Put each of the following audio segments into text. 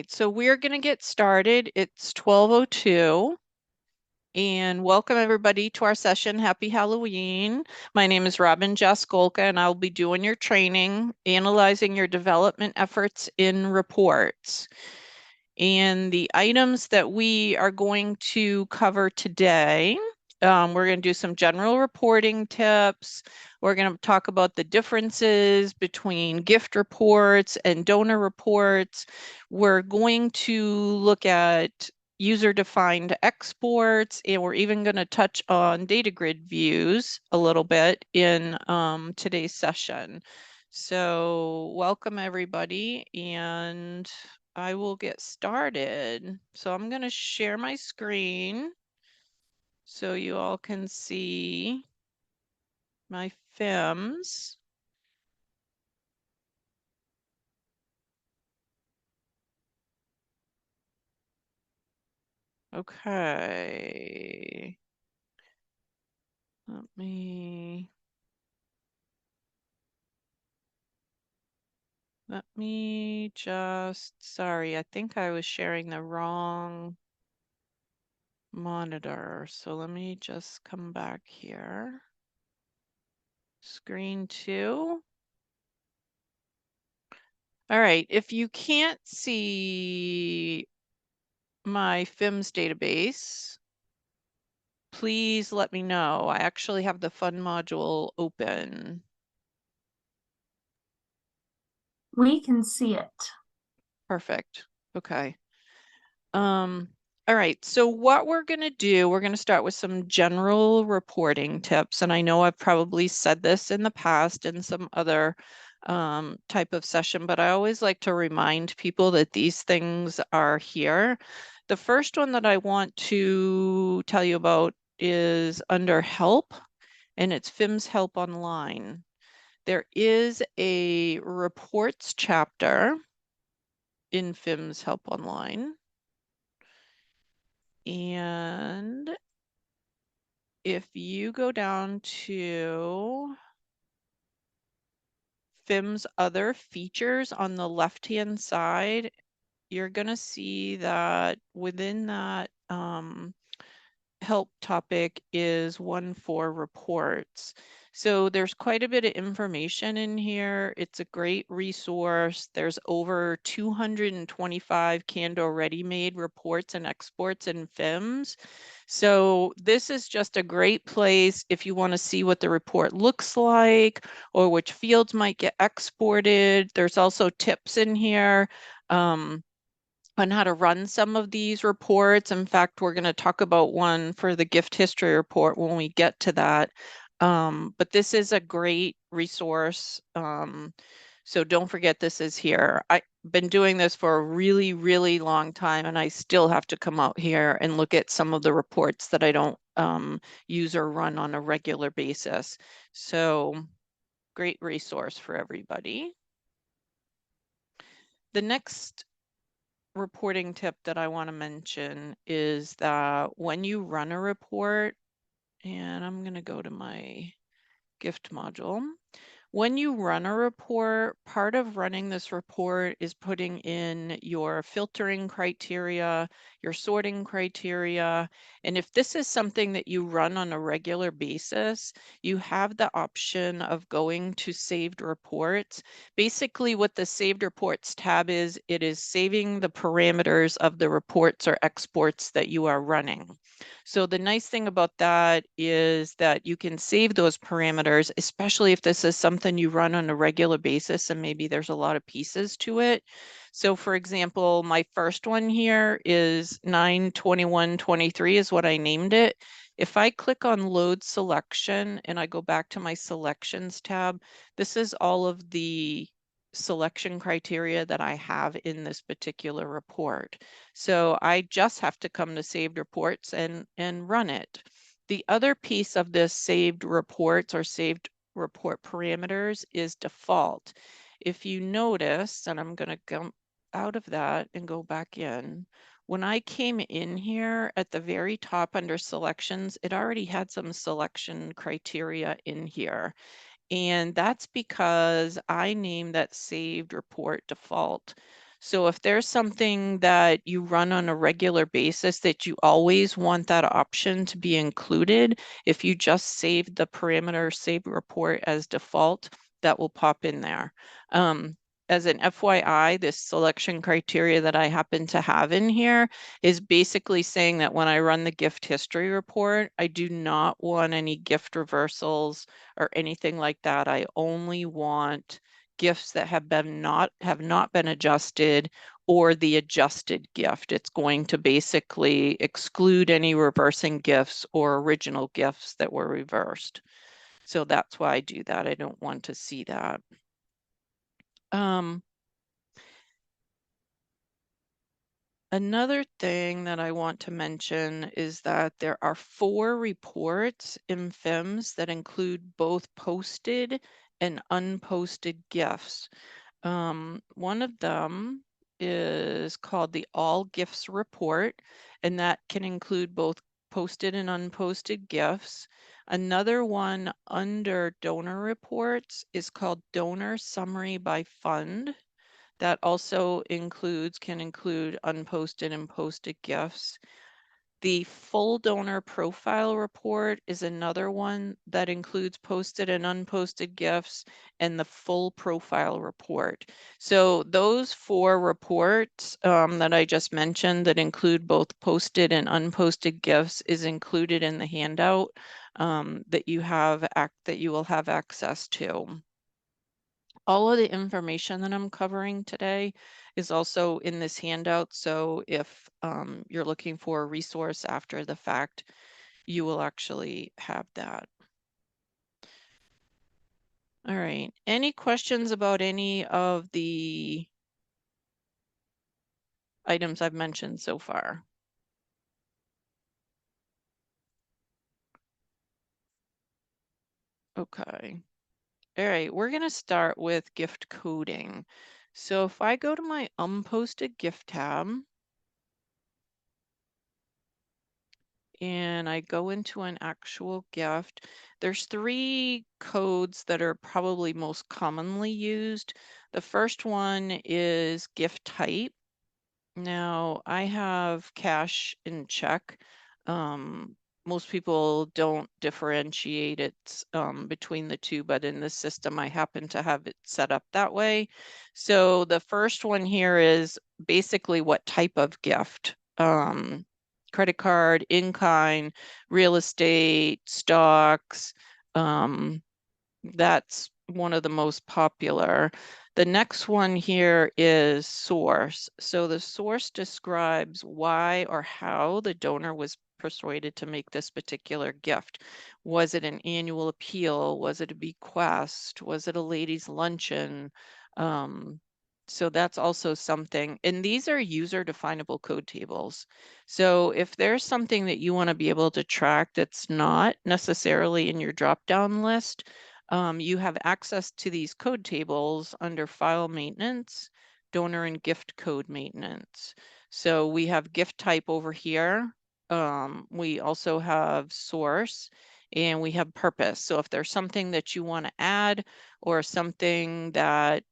right, so we're going to get started. It's 12:02, and welcome everybody to our session. Happy Halloween. My name is Robin Jaskolka, and I'll be doing your training, analyzing your development efforts in reports. And the items that we are going to cover today, we're going to do some general reporting tips. We're going to talk about the differences between gift reports and donor reports. We're going to look at user-defined exports, and we're even going to touch on data grid views a little bit in today's session. So welcome everybody, and I will get started. So I'm going to share my screen so you all can see my FIMS. Okay. Let me just, sorry, I think I was sharing the wrong monitor. So let me just come back here. Screen 2. All right, if you can't see my FIMS database, please let me know. I actually have the fun module open. We can see it. Perfect. Okay. All right, so what we're going to do, we're going to start with some general reporting tips. And I know I've probably said this in the past in some other type of session, but I always like to remind people that these things are here. The first one that I want to tell you about is under help, and it's FIMS Help Online. There is a reports chapter in FIMS Help Online. And if you go down to FIMS other features on the left-hand side, you're going to see that within that help topic is one for reports. So there's quite a bit of information in here. It's a great resource. There's over 225 Cando ready-made reports and exports in FIMS. So this is just a great place if you want to see what the report looks like or which fields might get exported. There's also tips in here on how to run some of these reports. In fact, we're going to talk about one for the gift history report when we get to that. But this is a great resource. So don't forget this is here. I've been doing this for a really, really long time, and I still have to come out here and look at some of the reports that I don't use or run on a regular basis. So great resource for everybody. The next reporting tip that I want to mention is that when you run a report, and I'm going to go to my gift module. When you run a report, part of running this report is putting in your filtering criteria, your sorting criteria. And if this is something that you run on a regular basis, you have the option of going to saved reports. Basically, what the saved reports tab is, it is saving the parameters of the reports or exports that you are running. So the nice thing about that is that you can save those parameters, especially if this is something you run on a regular basis and maybe there's a lot of pieces to it. So for example, my first one here is 9/21/23 is what I named it. If I click on load selection and I go back to my selections tab, this is all of the selection criteria that I have in this particular report. So I just have to come to saved reports and run it. The other piece of this saved reports or saved report parameters is default. If you notice, and I'm going to come out of that and go back in, when I came in here at the very top under selections, it already had some selection criteria in here. And that's because I named that saved report default. So if there's something that you run on a regular basis that you always want that option to be included, if you just save the parameter save report as default, that will pop in there. As an FYI, this selection criteria that I happen to have in here is basically saying that when I run the gift history report, I do not want any gift reversals or anything like that. I only want gifts that have not been adjusted, or the adjusted gift. It's going to basically exclude any reversing gifts or original gifts that were reversed. So that's why I do that. I don't want to see that. Another thing that I want to mention is that there are 4 reports in FIMS that include both posted and unposted gifts. One of them is called the All Gifts Report, and that can include both posted and unposted gifts. Another one under donor reports is called Donor Summary by Fund. That also can include unposted and posted gifts. The full donor profile report is another one that includes posted and unposted gifts, and the full profile report. So those 4 reports that I just mentioned that include both posted and unposted gifts is included in the handout that you will have access to. All of the information that I'm covering today is also in this handout. So if you're looking for a resource after the fact, you will actually have that. All right. Any questions about any of the items I've mentioned so far? Okay. All right. We're going to start with gift coding. So if I go to my unposted gift tab, and I go into an actual gift, there's 3 codes that are probably most commonly used. The first one is gift type. Now, I have cash and check. Most people don't differentiate it between the two, but in this system, I happen to have it set up that way. So the first one here is basically what type of gift. Credit card, in-kind, real estate, stocks. That's one of the most popular. The next one here is source. So the source describes why or how the donor was persuaded to make this particular gift. Was it an annual appeal? Was it a bequest? Was it a ladies' luncheon? So that's also something. And these are user definable code tables. So if there's something that you want to be able to track that's not necessarily in your drop-down list, you have access to these code tables under file maintenance, donor and gift code maintenance. So we have gift type over here. We also have source, and we have purpose. So if there's something that you want to add or something that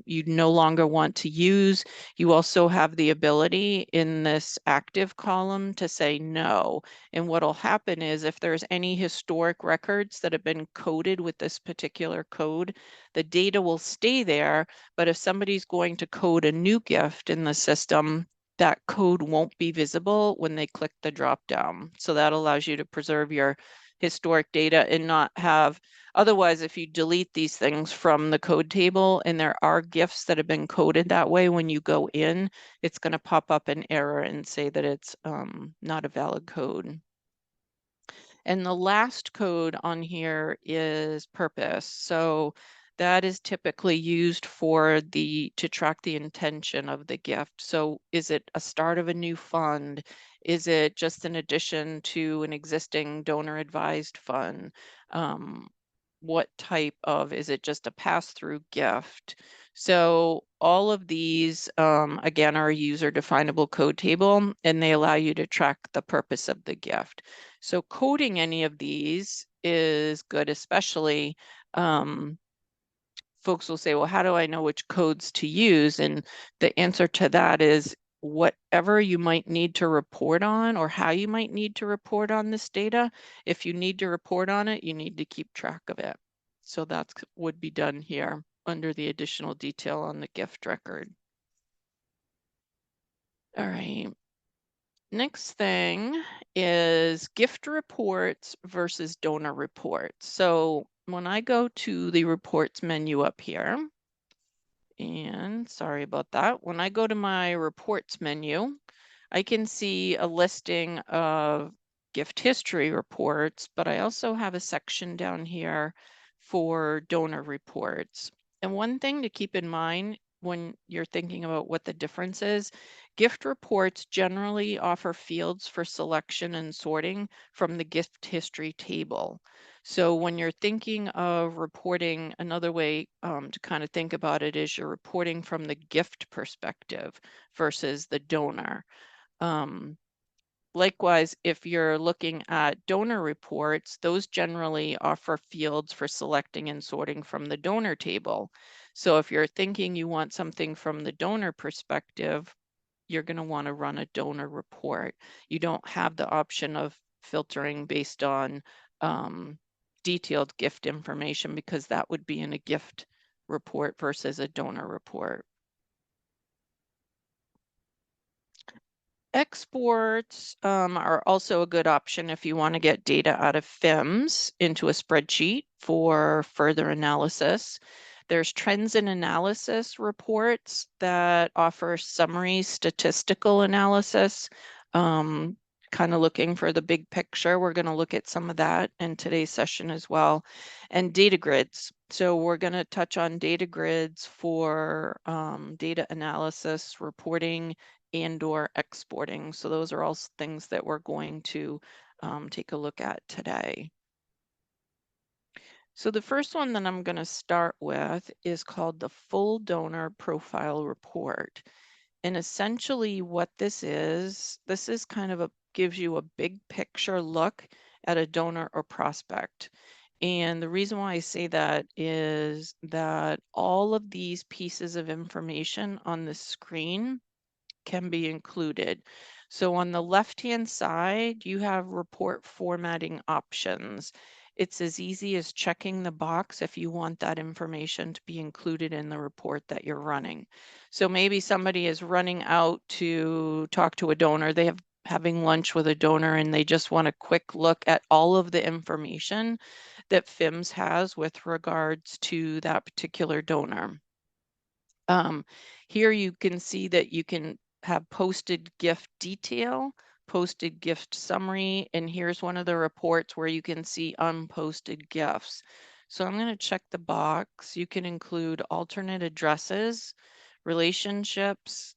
you no longer want to use, you also have the ability in this active column to say no. And what will happen is if there's any historic records that have been coded with this particular code, the data will stay there. But if somebody's going to code a new gift in the system, that code won't be visible when they click the drop down. So that allows you to preserve your historic data and not have, otherwise, if you delete these things from the code table and there are gifts that have been coded that way, when you go in, it's going to pop up an error and say that it's not a valid code. And the last code on here is purpose. So that is typically used to track the intention of the gift. So is it a start of a new fund? Is it just an addition to an existing donor advised fund? What type of, is it just a pass-through gift? So all of these, again, are a user definable code table, and they allow you to track the purpose of the gift. So coding any of these is good, especially folks will say, well, how do I know which codes to use? And the answer to that is whatever you might need to report on or how you might need to report on this data. If you need to report on it, you need to keep track of it. So that would be done here under the additional detail on the gift record. All right. Next thing is gift reports versus donor reports. So when I go to the reports menu up here, and sorry about that, when I go to my reports menu, I can see a listing of gift history reports, but I also have a section down here for donor reports. And one thing to keep in mind when you're thinking about what the difference is, gift reports generally offer fields for selection and sorting from the gift history table. So when you're thinking of reporting, another way to kind of think about it is you're reporting from the gift perspective versus the donor. Likewise, if you're looking at donor reports, those generally offer fields for selecting and sorting from the donor table. So if you're thinking you want something from the donor perspective, you're going to want to run a donor report. You don't have the option of filtering based on detailed gift information because that would be in a gift report versus a donor report. Exports are also a good option if you want to get data out of FIMS into a spreadsheet for further analysis. There's trends and analysis reports that offer summary statistical analysis, kind of looking for the big picture. We're going to look at some of that in today's session as well. And data grids. So we're going to touch on data grids for data analysis, reporting, and/or exporting. So those are all things that we're going to take a look at today. So the first one that I'm going to start with is called the Full Donor Profile Report. And essentially what this is kind of gives you a big picture look at a donor or prospect. And the reason why I say that is that all of these pieces of information on the screen can be included. So on the left-hand side, you have report formatting options. It's as easy as checking the box if you want that information to be included in the report that you're running. So maybe somebody is running out to talk to a donor. They have having lunch with a donor and they just want a quick look at all of the information that FIMS has with regards to that particular donor. Here you can see that you can have posted gift detail, posted gift summary, and here's one of the reports where you can see unposted gifts. So I'm going to check the box. You can include alternate addresses, relationships,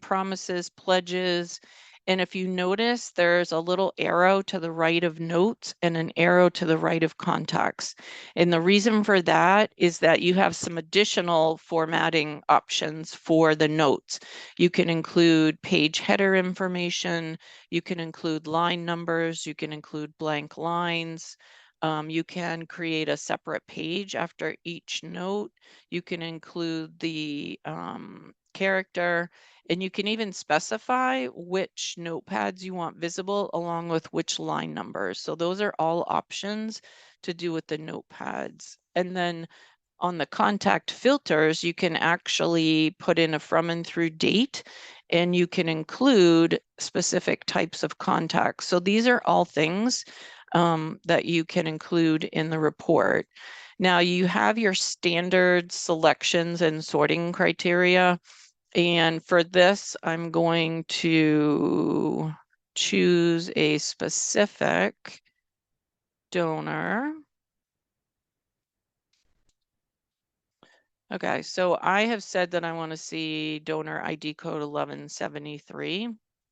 promises, pledges, and if you notice, there's a little arrow to the right of notes and an arrow to the right of contacts. And the reason for that is that you have some additional formatting options for the notes. You can include page header information, you can include line numbers, you can include blank lines. You can create a separate page after each note. You can include the character, and you can even specify which notepads you want visible along with which line numbers. So those are all options to do with the notepads. And then on the contact filters, you can actually put in a from and through date, and you can include specific types of contacts. So these are all things that you can include in the report. Now you have your standard selections and sorting criteria. And for this, I'm going to choose a specific donor. Okay, so I have said that I want to see donor ID code 1173,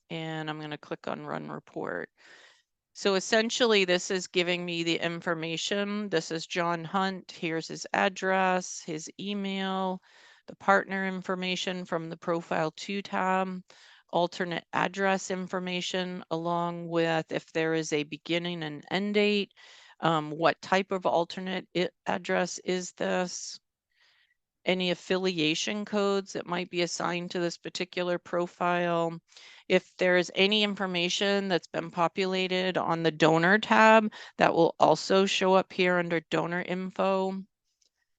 and I'm going to click on Run Report. So essentially, this is giving me the information. This is John Hunt. Here's his address, his email, the partner information from the Profile 2 tab, alternate address information, along with if there is a beginning and end date, what type of alternate address is this, any affiliation codes that might be assigned to this particular profile. If there's any information that's been populated on the donor tab, that will also show up here under donor info.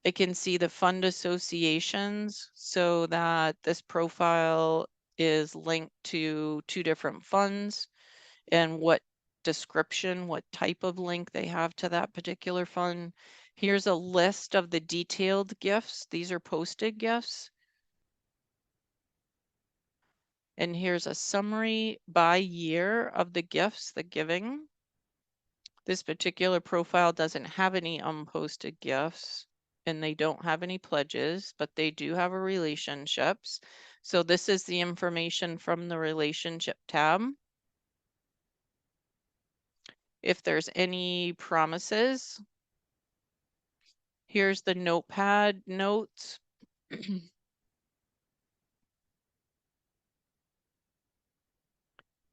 I can see the fund associations so that this profile is linked to 2 different funds and what description, what type of link they have to that particular fund. Here's a list of the detailed gifts. These are posted gifts. And here's a summary by year of the gifts, the giving. This particular profile doesn't have any unposted gifts and they don't have any pledges, but they do have a relationships. So this is the information from the relationship tab. If there's any promises, here's the notepad notes.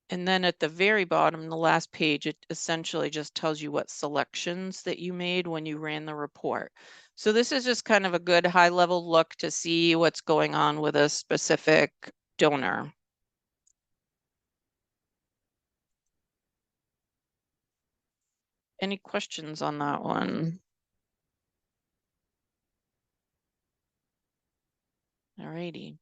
And then at the very bottom, the last page, it essentially just tells you what selections that you made when you ran the report. So this is just kind of a good high level look to see what's going on with a specific donor. Any questions on that one? All righty.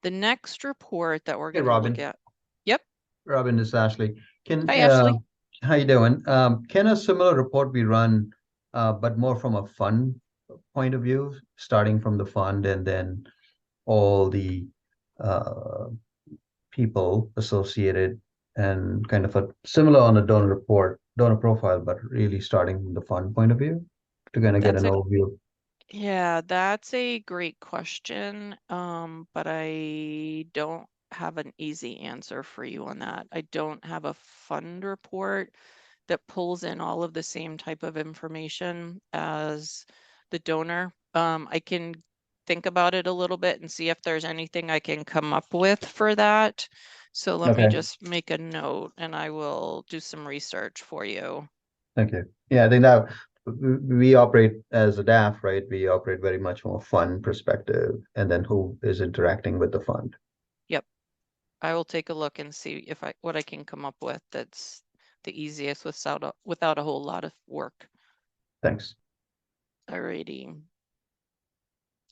The next report that we're Hey, going to look Robin. at. Yep. Robin, this is Ashley. Hi, Ashley. How you doing? Can a similar report be run, but more from a fund point of view, starting from the fund and then all the uh, people associated and kind of a similar on a donor report, donor profile, but really starting from the fund point of view to kind of get That's an a overview. Yeah, that's a great question, but I don't have an easy answer for you on that. I don't have a fund report that pulls in all of the same type of information as the donor. I can think about it a little bit and see if there's anything I can come up with for that. So let me Okay, just make a note and I will do some research for you. thank you. Yeah, I think that we operate as a DAF, right? We operate very much from a fund perspective, and then who is interacting with the fund. Yep. I will take a look and see if what I can come up with that's the easiest without a whole lot of work. Thanks. Alrighty.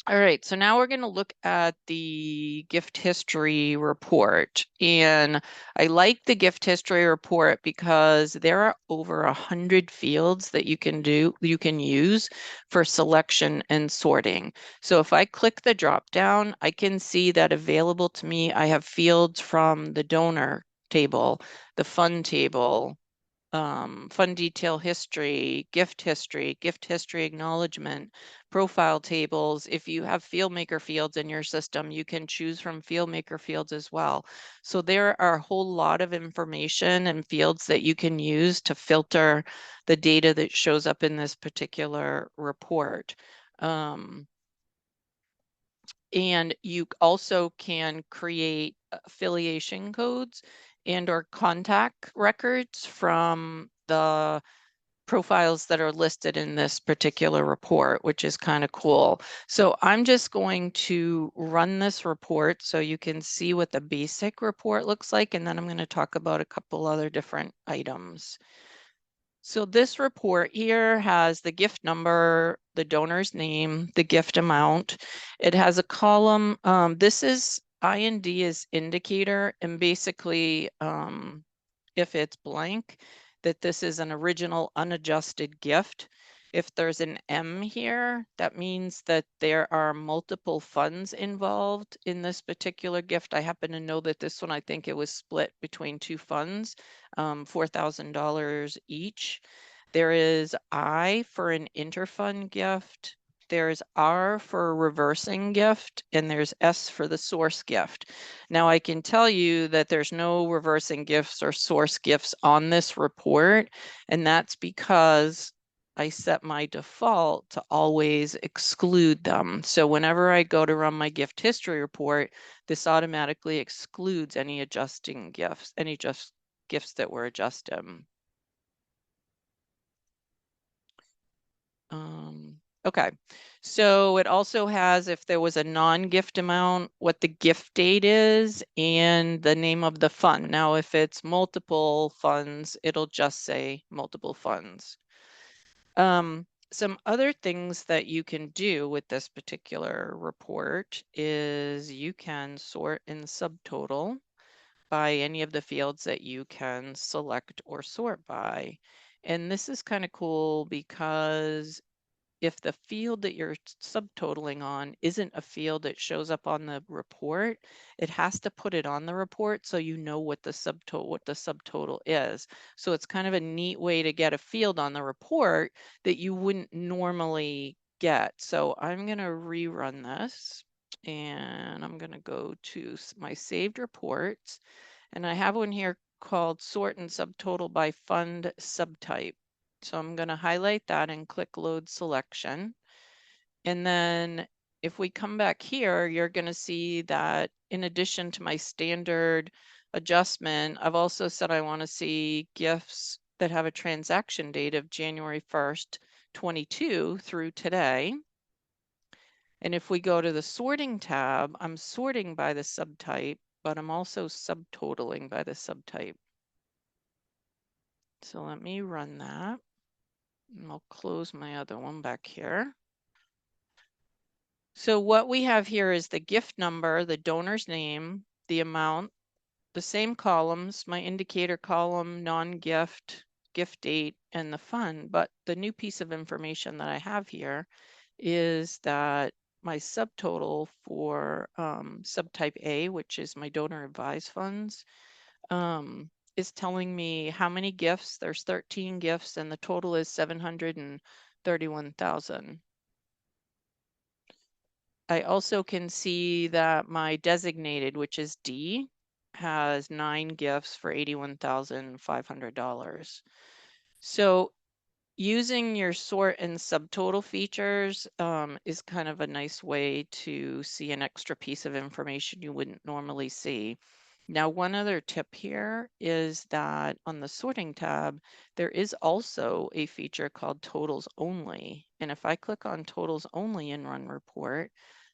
All right, so now we're going to look at the gift history report. And I like the gift history report because there are over 100 fields that you can use for selection and sorting. So if I click the drop down, I can see that available to me, I have fields from the donor table, the fund table, fund detail history, gift history acknowledgement, profile tables. If you have FieldMaker fields in your system, you can choose from FieldMaker fields as well. So there are a whole lot of information and fields that you can use to filter the data that shows up in this particular report. And you also can create affiliation codes and or contact records from the profiles that are listed in this particular report, which is kind of cool. So I'm just going to run this report so you can see what the basic report looks like, and then I'm going to talk about a couple other different items. So this report here has the gift number, the donor's name, the gift amount. It has a column. This is IND is indicator, and basically if it's blank, that this is an original unadjusted gift. If there's an M here, that means that there are multiple funds involved in this particular gift. I happen to know that this one, I think it was split between 2 funds, $4,000 each. There is I for an interfund gift. There's R for a reversing gift, and there's S for the source gift. Now I can tell you that there's no reversing gifts or source gifts on this report, and that's because I set my default to always exclude them. So whenever I go to run my gift history report, this automatically excludes any adjusting gifts, any just gifts that were adjusted. Okay, so it also has, if there was a non-gift amount, what the gift date is and the name of the fund. Now, if it's multiple funds, it'll just say multiple funds. Some other things that you can do with this particular report is you can sort and subtotal by any of the fields that you can select or sort by. And this is kind of cool because if the field that you're subtotaling on isn't a field that shows up on the report, it has to put it on the report so you know what the subtotal is. So it's kind of a neat way to get a field on the report that you wouldn't normally get. So I'm going to rerun this and I'm going to go to my saved reports, and I have one here called sort and subtotal by fund subtype. So I'm going to highlight that and click load selection. And then if we come back here, you're going to see that in addition to my standard adjustment, I've also said I want to see gifts that have a transaction date of January 1st, 22 through today. And if we go to the sorting tab, I'm sorting by the subtype, but I'm also subtotaling by the subtype. So let me run that. And I'll close my other one back here. So what we have here is the gift number, the donor's name, the amount, the same columns, my indicator column, non-gift, gift date, and the fund. But the new piece of information that I have here is that my subtotal for subtype A, which is my donor advised funds, is telling me how many gifts. There's 13 gifts and the total is 731,000. I also can see that my designated, which is D, has 9 gifts for $81,500. So using your sort and subtotal features is kind of a nice way to see an extra piece of information you wouldn't normally see. Now, one other tip here is that on the sorting tab, there is also a feature called totals only. And if I click on totals only in run report,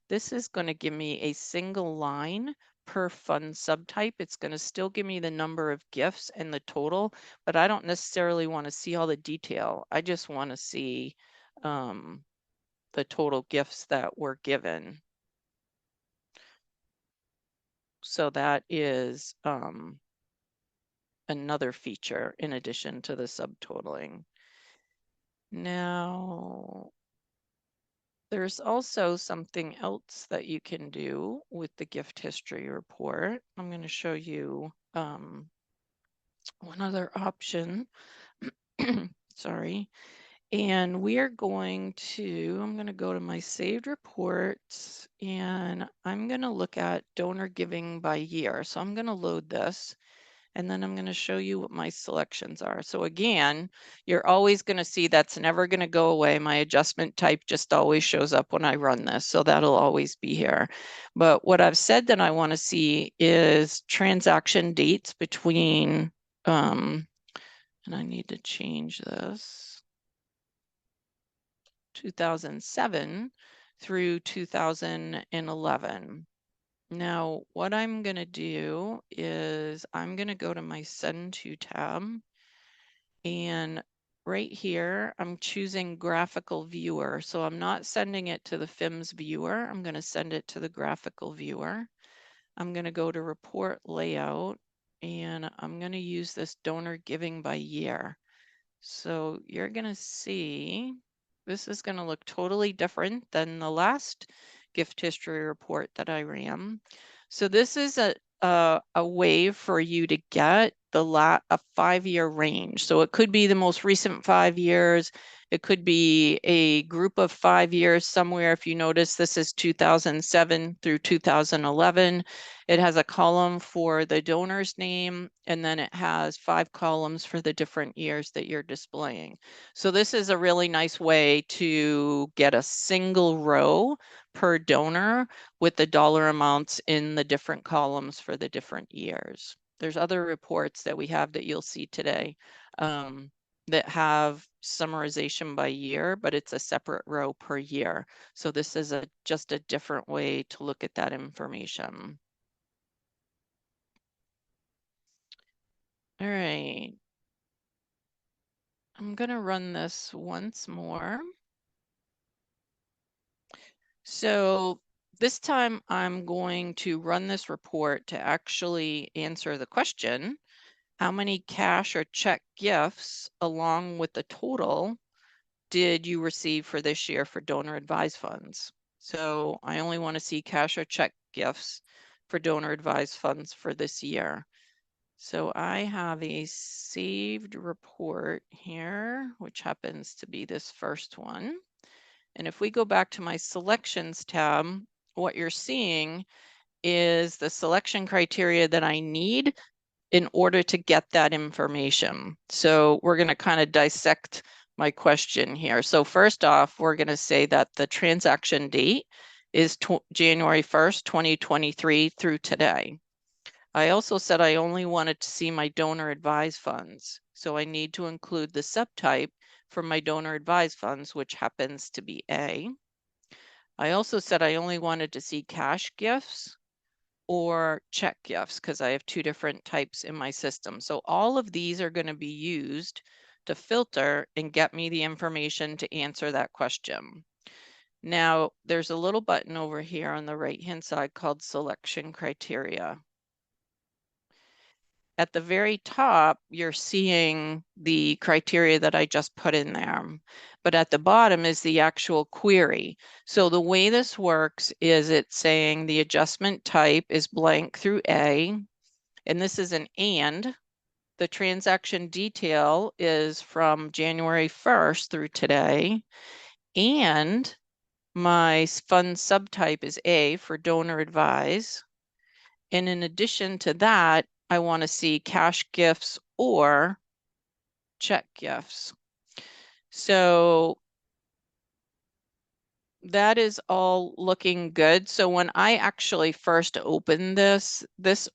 this is going to give me a single line per fund subtype. It's going to still give me the number of gifts and the total, but I don't necessarily want to see all the detail. I just want to see the total gifts that were given. So that is another feature in addition to the subtotaling. Now, there's also something else that you can do with the gift history report. I'm going to show you one other option. Sorry. And we are going to, I'm going to go to my saved reports and I'm going to look at donor giving by year. So I'm going to load this and then I'm going to show you what my selections are. So again, you're always going to see that's never going to go away. My adjustment type just always shows up when I run this. So that'll always be here. But what I've said that I want to see is transaction dates between, and I need to change this, 2007 through 2011. Now, what I'm going to do is I'm going to go to my Send To tab. And right here, I'm choosing Graphical Viewer. So I'm not sending it to the FIMS viewer. I'm going to send it to the Graphical Viewer. I'm going to go to Report Layout, and I'm going to use this donor giving by year. So you're going to see this is going to look totally different than the last gift history report that I ran. So this is a way for you to get a 5-year range. So it could be the most recent 5 years. It could be a group of 5 years somewhere. If you notice, this is 2007 through 2011. It has a column for the donor's name, and then it has 5 columns for the different years that you're displaying. So this is a really nice way to get a single row per donor with the dollar amounts in the different columns for the different years. There's other reports that we have that you'll see today that have summarization by year, but it's a separate row per year. So this is just a different way to look at that information. All right. I'm going to run this once more. So this time I'm going to run this report to actually answer the question, how many cash or check gifts along with the total did you receive for this year for donor advised funds? So I only want to see cash or check gifts for donor advised funds for this year. So I have a saved report here, which happens to be this first one. And if we go back to my selections tab, what you're seeing is the selection criteria that I need in order to get that information. So we're going to kind of dissect my question here. So first off, we're going to say that the transaction date is January 1st, 2023 through today. I also said I only wanted to see my donor advised funds. So I need to include the subtype for my donor advised funds, which happens to be A. I also said I only wanted to see cash gifts or check gifts because I have two different types in my system. So all of these are going to be used to filter and get me the information to answer that question. Now, there's a little button over here on the right-hand side called selection criteria. At the very top, you're seeing the criteria that I just put in there. But at the bottom is the actual query. So the way this works is it's saying the adjustment type is blank through A, and this is an and. The transaction detail is from January 1st through today, and my fund subtype is A for donor advise. And in addition to that, I want to see cash gifts or check gifts. So that is all looking good. So when I actually first opened this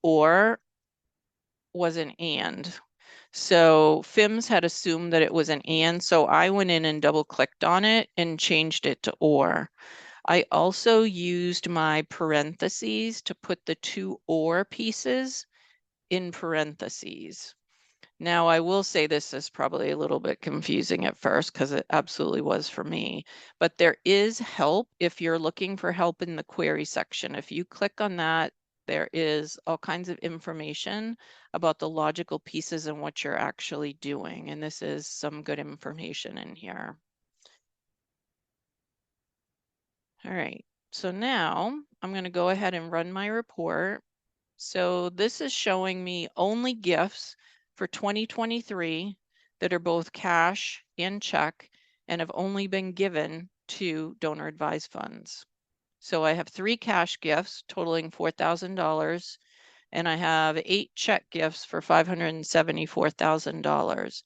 or was an and. So FIMS had assumed that it was an and, so I went in and double clicked on it and changed it to or. I also used my parentheses to put the two or pieces in parentheses. Now, I will say this is probably a little bit confusing at first because it absolutely was for me, but there is help if you're looking for help in the query section. If you click on that, there is all kinds of information about the logical pieces and what you're actually doing. And this is some good information in here. All right, so now I'm going to go ahead and run my report. So this is showing me only gifts for 2023 that are both cash and check and have only been given to donor advised funds. So I have 3 cash gifts totaling $4,000, and I have 8 check gifts for $574,000.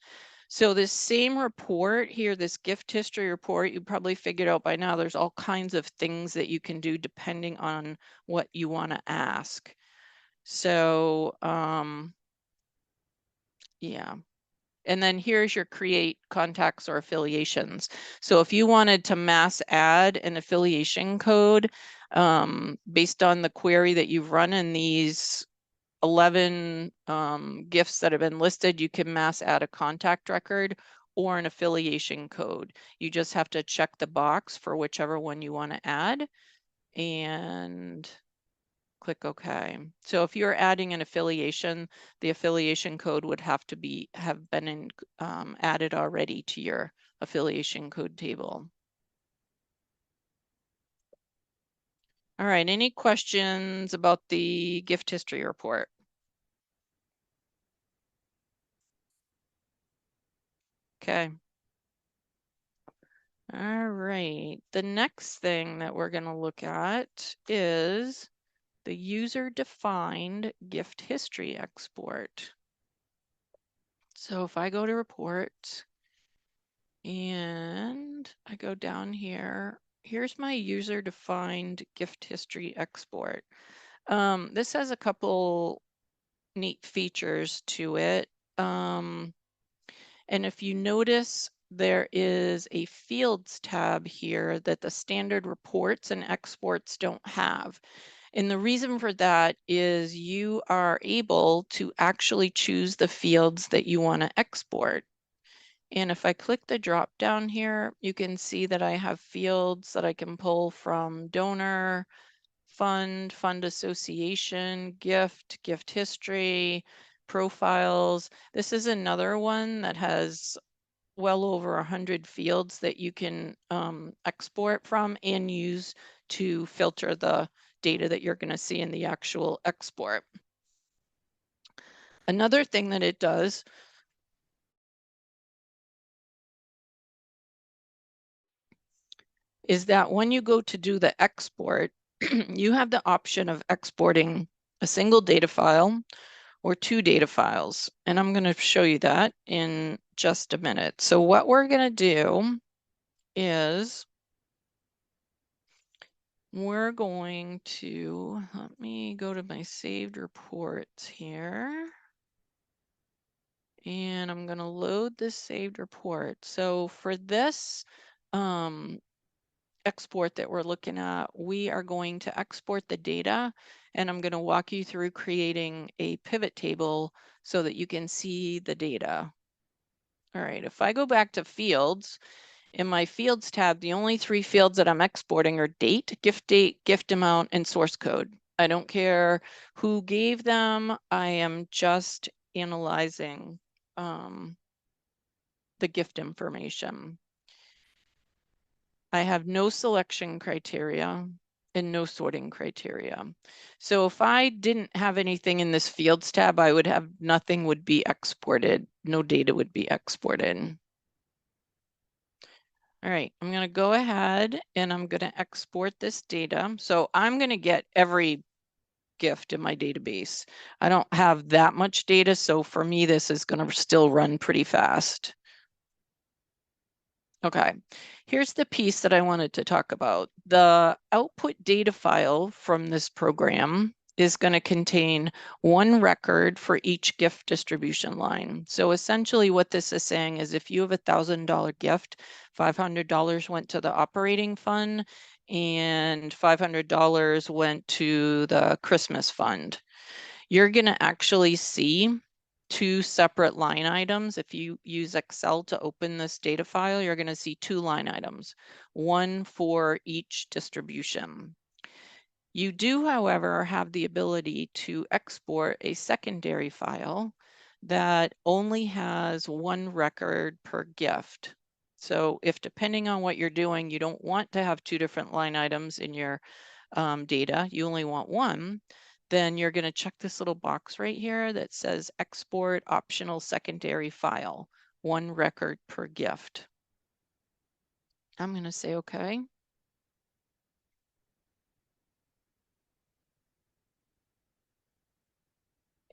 So this same report here, this gift history report, you probably figured out by now there's all kinds of things that you can do depending on what you want to ask. So, yeah. And then here's your create contacts or affiliations. So if you wanted to mass add an affiliation code based on the query that you've run in these 11 gifts that have been listed, you can mass add a contact record or an affiliation code. You just have to check the box for whichever one you want to add and click OK. So if you're adding an affiliation, the affiliation code would have to have been added already to your affiliation code table. All right, any questions about the gift history report? Okay. All right, the next thing that we're going to look at is the user-defined gift history export. So if I go to report and I go down here, here's my user-defined gift history export. This has a couple neat features to it. And if you notice, there is a fields tab here that the standard reports and exports don't have. And the reason for that is you are able to actually choose the fields that you want to export. And if I click the drop down here, you can see that I have fields that I can pull from donor, fund, fund association, gift, gift history, profiles. This is another one that has well over 100 fields that you can export from and use to filter the data that you're going to see in the actual export. Another thing that it does is that when you go to do the export, you have the option of exporting a single data file or 2 data files. And I'm going to show you that in just a minute. So what we're going to do is we're going to, let me go to my saved reports here. And I'm going to load this saved report. So for this export that we're looking at, we are going to export the data, and I'm going to walk you through creating a pivot table so that you can see the data. All right, if I go back to fields, in my fields tab, the only 3 fields that I'm exporting are date, gift amount, and source code. I don't care who gave them. I am just analyzing the gift information. I have no selection criteria and no sorting criteria. So if I didn't have anything in this fields tab, I would have nothing would be exported. No data would be exported. All right, I'm going to go ahead and I'm going to export this data. So I'm going to get every gift in my database. I don't have that much data, so for me, this is going to still run pretty fast. Okay, here's the piece that I wanted to talk about. The output data file from this program is going to contain 1 record for each gift distribution line. So essentially what this is saying is if you have a $1,000 gift, $500 went to the operating fund and $500 went to the Christmas fund. You're going to actually see 2 separate line items. If you use Excel to open this data file, you're going to see 2 line items, one for each distribution. You do, however, have the ability to export a secondary file that only has 1 record per gift. So if depending on what you're doing, you don't want to have 2 different line items in your data, you only want 1, then you're going to check this little box right here that says export optional secondary file, 1 record per gift. I'm going to say okay.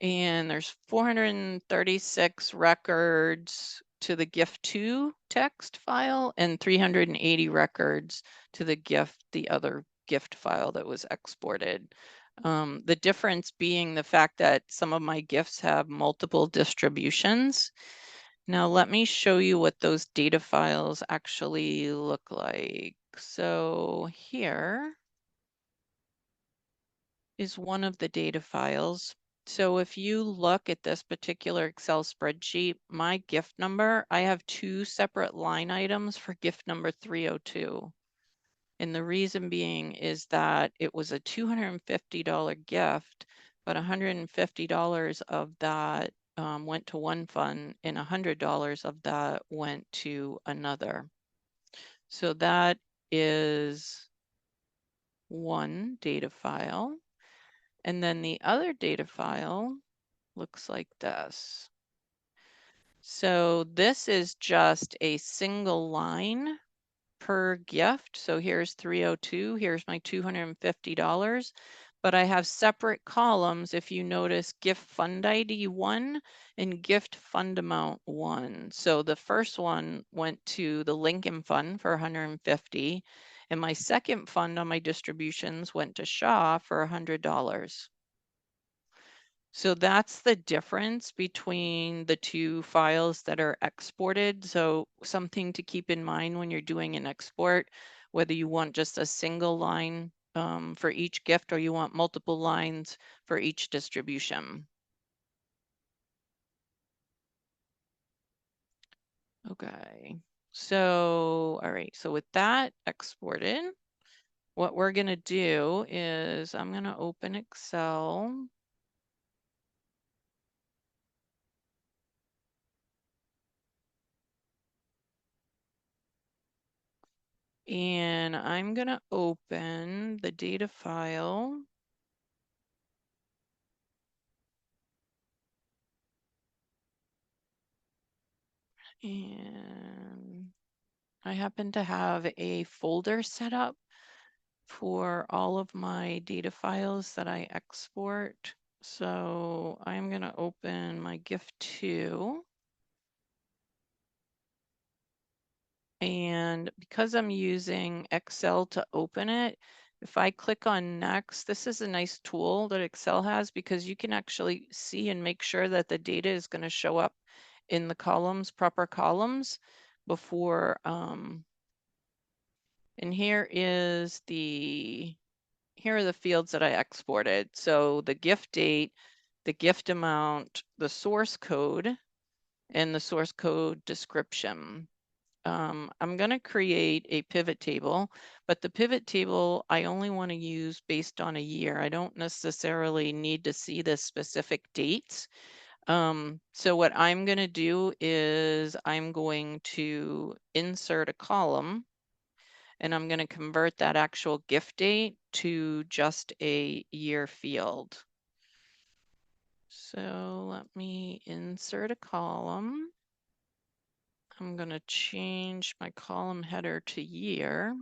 And there's 436 records to the gift 2 text file and 380 records to the other gift file that was exported. The difference being the fact that some of my gifts have multiple distributions. Now let me show you what those data files actually look like. So here is one of the data files. So if you look at this particular Excel spreadsheet, my gift number, I have 2 separate line items for gift number 302. And the reason being is that it was a $250 gift, but $150 of that went to one fund and $100 of that went to another. So that is one data file. And then the other data file looks like this. So this is just a single line per gift. So here's 302, here's my $250, but I have separate columns. If you notice, gift fund ID 1 and gift fund amount 1. So the first one went to the Lincoln Fund for 150, and my second fund on my distributions went to Shaw for $100. So that's the difference between the two files that are exported. So something to keep in mind when you're doing an export, whether you want just a single line for each gift or you want multiple lines for each distribution. Okay, so all right, so with that exported, what we're going to do is I'm going to open Excel. And I'm going to open the data file. And I happen to have a folder set up for all of my data files that I export. So I'm going to open my gift 2. And because I'm using Excel to open it, if I click on next, this is a nice tool that Excel has because you can actually see and make sure that the data is going to show up in the columns, proper columns before. And here are the fields that I exported. So the gift date, the gift amount, the source code, and the source code description. I'm going to create a pivot table, but the pivot table I only want to use based on a year. I don't necessarily need to see the specific dates. So what I'm going to do is I'm going to insert a column and I'm going to convert that actual gift date to just a year field. So let me insert a column. I'm going to change my column header to year.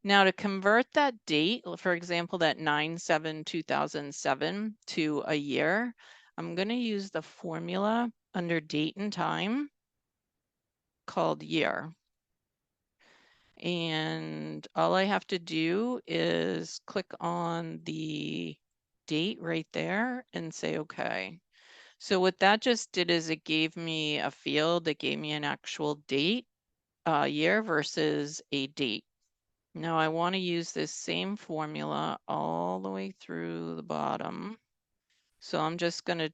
Now to convert that date, for example, that 9/7/2007 to a year, I'm going to use the formula under date and time called year. And all I have to do is click on the date right there and say, okay. So what that just did is it gave me a field that gave me an actual date, year versus a date. Now I want to use this same formula all the way through the bottom. So I'm just going to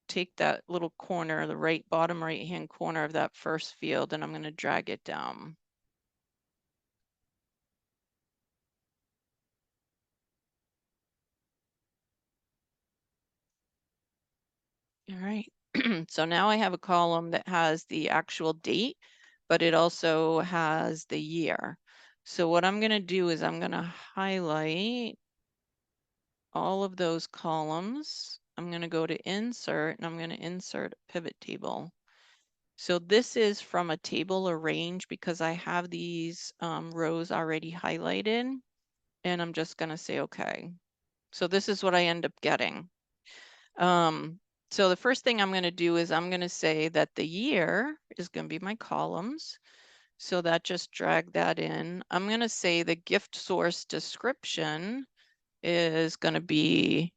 take that little corner, the bottom right hand corner of that first field, and I'm going to drag it down. All right. So now I have a column that has the actual date, but it also has the year. So what I'm going to do is I'm going to highlight all of those columns. I'm going to go to insert and I'm going to insert a pivot table. So this is from a table or range because I have these rows already highlighted and I'm just going to say, okay. So this is what I end up getting. So the first thing I'm going to do is I'm going to say that the year is going to be my columns. So that just drag that in. I'm going to say the gift source description is going to be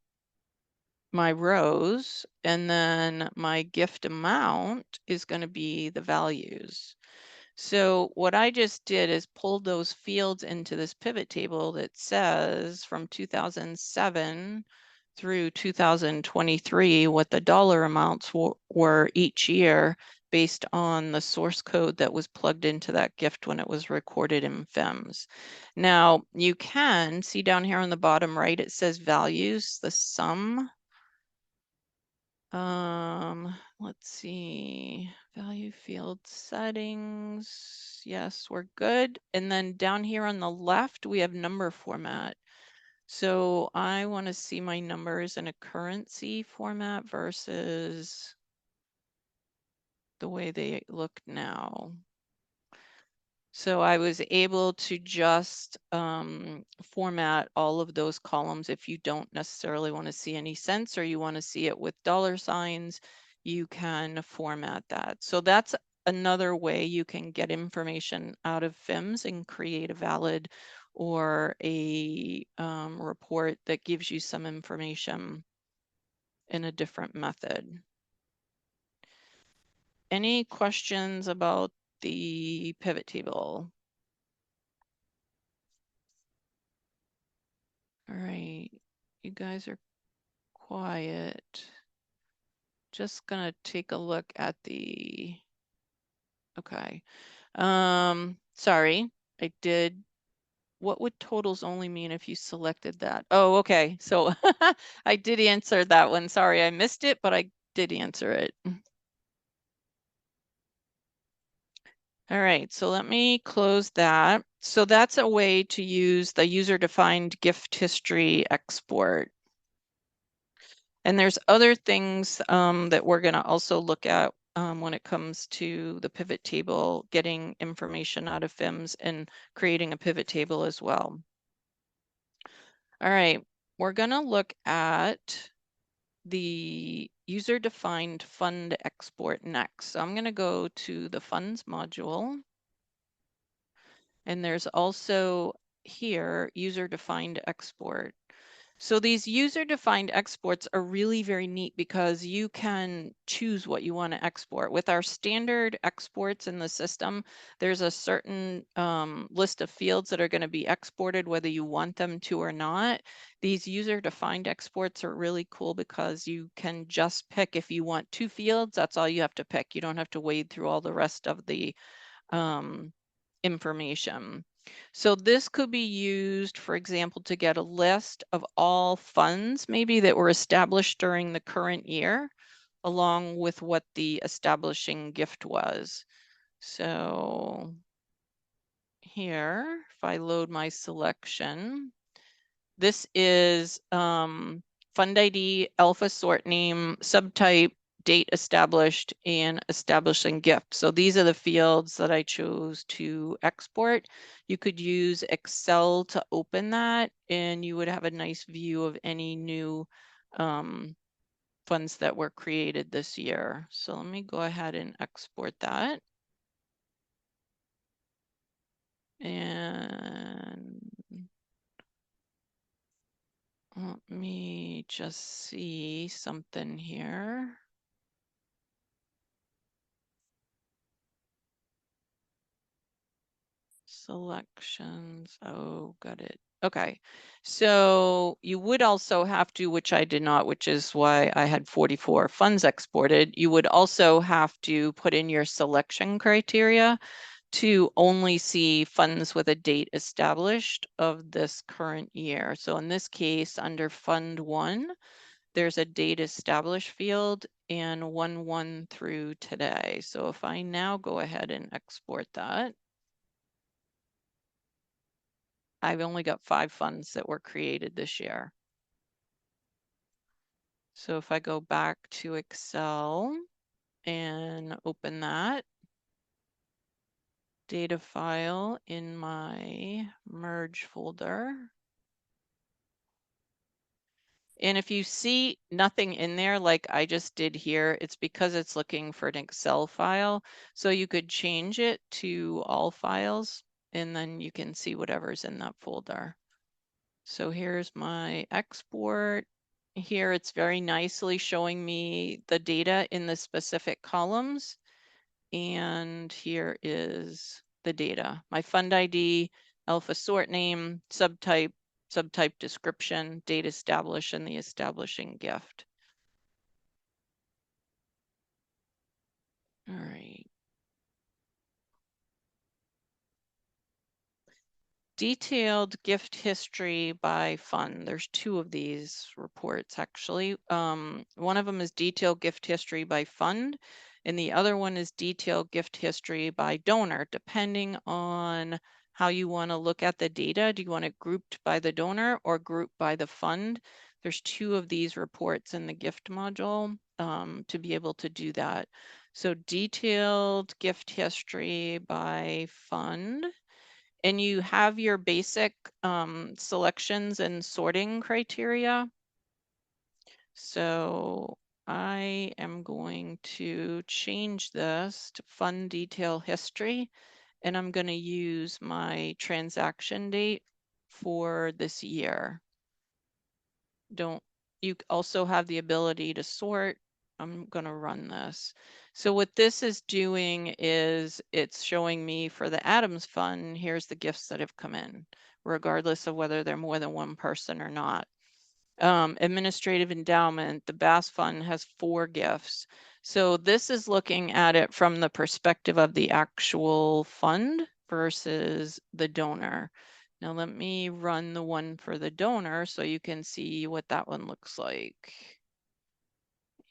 my rows, and then my gift amount is going to be the values. So what I just did is pulled those fields into this pivot table that says from 2007 through 2023 what the dollar amounts were each year based on the source code that was plugged into that gift when it was recorded in FIMS. Now you can see down here on the bottom right, it says values, the sum. Let's see, value field settings. Yes, we're good. And then down here on the left, we have number format. So I want to see my numbers in a currency format versus the way they look now. So I was able to just format all of those columns. If you don't necessarily want to see any cents or you want to see it with dollar signs, you can format that. So that's another way you can get information out of FIMS and create a valid or a report that gives you some information. in a different method. Any questions about the pivot table? All right, you guys are quiet. Just gonna take a look at the, okay. Sorry, I did. What would totals only mean if you selected that? Oh, okay. So I did answer that one. Sorry, I missed it, but I did answer it. All right, so let me close that. So that's a way to use the user-defined gift history export. And there's other things that we're going to also look at when it comes to the pivot table, getting information out of FIMS and creating a pivot table as well. All right, we're going to look at the user-defined fund export next. So I'm going to go to the funds module. And there's also here user-defined export. So these user-defined exports are really very neat because you can choose what you want to export. With our standard exports in the system, there's a certain list of fields that are going to be exported whether you want them to or not. These user-defined exports are really cool because you can just pick if you want 2 fields, that's all you have to pick. You don't have to wade through all the rest of the information. So this could be used, for example, to get a list of all funds maybe that were established during the current year, along with what the establishing gift was. So here, if I load my selection, this is fund ID, alpha sort name, subtype, date established, and establishing gift. So these are the fields that I chose to export. You could use Excel to open that, and you would have a nice view of any new funds that were created this year. So let me go ahead and export that. And let me just see something here. Selections. Oh, got it. Okay. So you would also have to, which I did not, which is why I had 44 funds exported. You would also have to put in your selection criteria to only see funds with a date established of this current year. So in this case, under Fund 1, there's a date established field and 1/1 through today. So if I now go ahead and export that, I've only got 5 funds that were created this year. So if I go back to Excel and open that data file in my merge folder, and if you see nothing in there like I just did here, it's because it's looking for an Excel file. So you could change it to all files, and then you can see whatever's in that folder. So here's my export. Here it's very nicely showing me the data in the specific columns. And here is the data. My fund ID, alpha sort name, subtype description, date established, and the establishing gift. All right. Detailed gift history by fund. There's 2 of these reports actually. One of them is detailed gift history by fund, and the other one is detailed gift history by donor, depending on how you want to look at the data. Do you want it grouped by the donor or grouped by the fund? There's 2 of these reports in the gift module to be able to do that. So detailed gift history by fund. And you have your basic selections and sorting criteria. So I am going to change this to fund detail history, and I'm going to use my transaction date for this year. Don't You also have the ability to sort. I'm going to run this. So what this is doing is it's showing me for the Adams Fund, here's the gifts that have come in, regardless of whether they're more than one person or not. Administrative endowment, the Bass Fund has 4 gifts. So this is looking at it from the perspective of the actual fund versus the donor. Now let me run the one for the donor so you can see what that one looks like.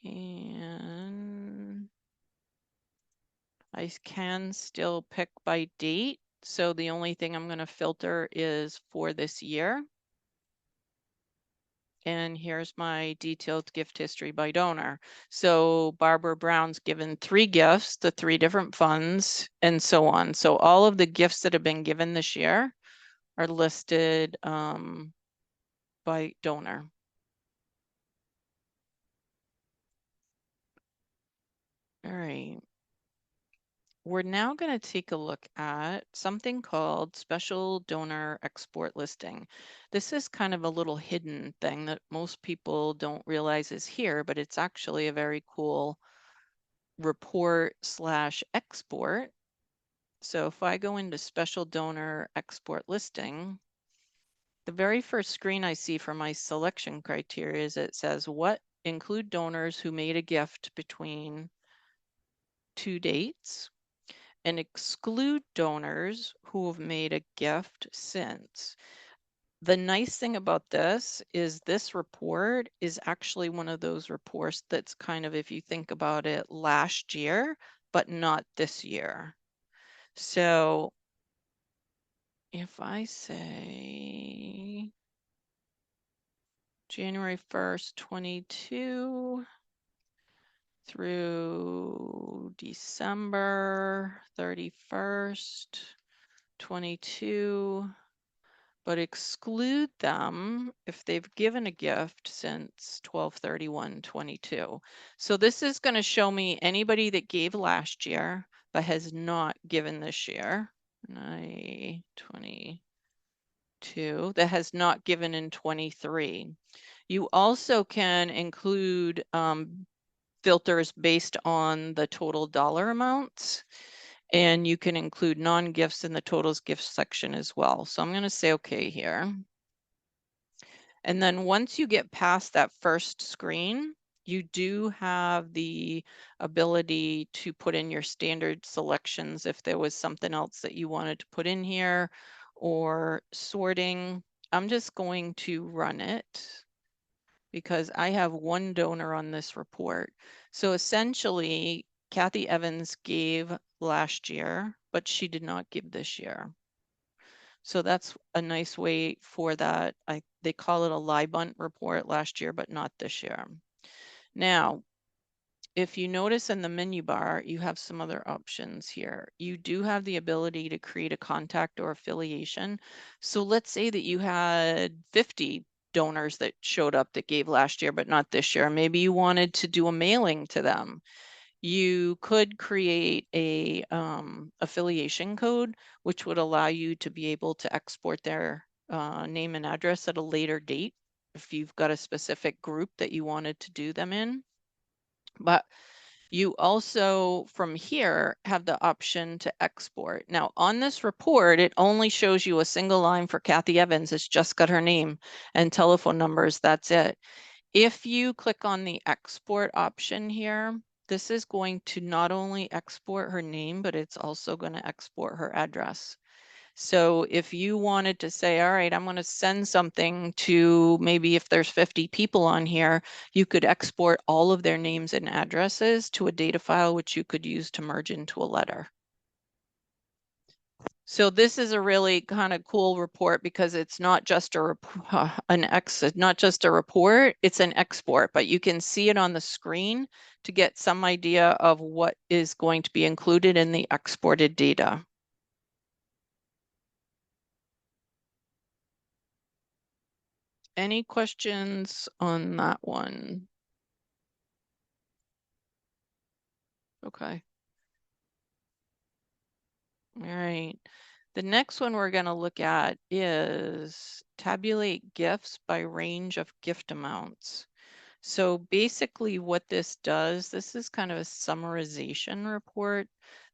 And I can still pick by date. So the only thing I'm going to filter is for this year. And here's my detailed gift history by donor. So Barbara Brown's given 3 gifts to 3 different funds and so on. So all of the gifts that have been given this year are listed by donor. All right. We're now going to take a look at something called special donor export listing. This is kind of a little hidden thing that most people don't realize is here, but it's actually a very cool report/export. So if I go into special donor export listing, the very first screen I see for my selection criteria is it says what include donors who made a gift between 2 dates and exclude donors who have made a gift since. The nice thing about this is this report is actually one of those reports that's kind of, if you think about it, last year, but not this year. So if I say January 1st, 22 through December 31st, 22, but exclude them if they've given a gift since 12/31/22. So this is going to show me anybody that gave last year but has not given this year. 22 that has not given in 23. You also can include filters based on the total dollar amounts, and you can include non-gifts in the totals gifts section as well. So I'm going to say okay here. And then once you get past that first screen, you do have the ability to put in your standard selections if there was something else that you wanted to put in here, or sorting. I'm just going to run it because I have 1 donor on this report. So essentially, Kathy Evans gave last year, but she did not give this year. So that's a nice way for that. They call it a LIBUNT report last year, but not this year. Now, if you notice in the menu bar, you have some other options here. You do have the ability to create a contact or affiliation. So let's say that you had 50 donors that showed up that gave last year, but not this year. Maybe you wanted to do a mailing to them. You could create a affiliation code, which would allow you to be able to export their name and address at a later date if you've got a specific group that you wanted to do them in. But you also, from here, have the option to export. Now, on this report, it only shows you a single line for Kathy Evans. It's just got her name and telephone numbers. That's it. If you click on the export option here, this is going to not only export her name, but it's also going to export her address. So if you wanted to say, all right, I'm going to send something to maybe if there's 50 people on here, you could export all of their names and addresses to a data file, which you could use to merge into a letter. So this is a really kind of cool report because it's not just not just a report, it's an export, but you can see it on the screen to get some idea of what is going to be included in the exported data. Any questions on that one? Okay. All right. The next one we're going to look at is tabulate gifts by range of gift amounts. So basically what this does, this is kind of a summarization report.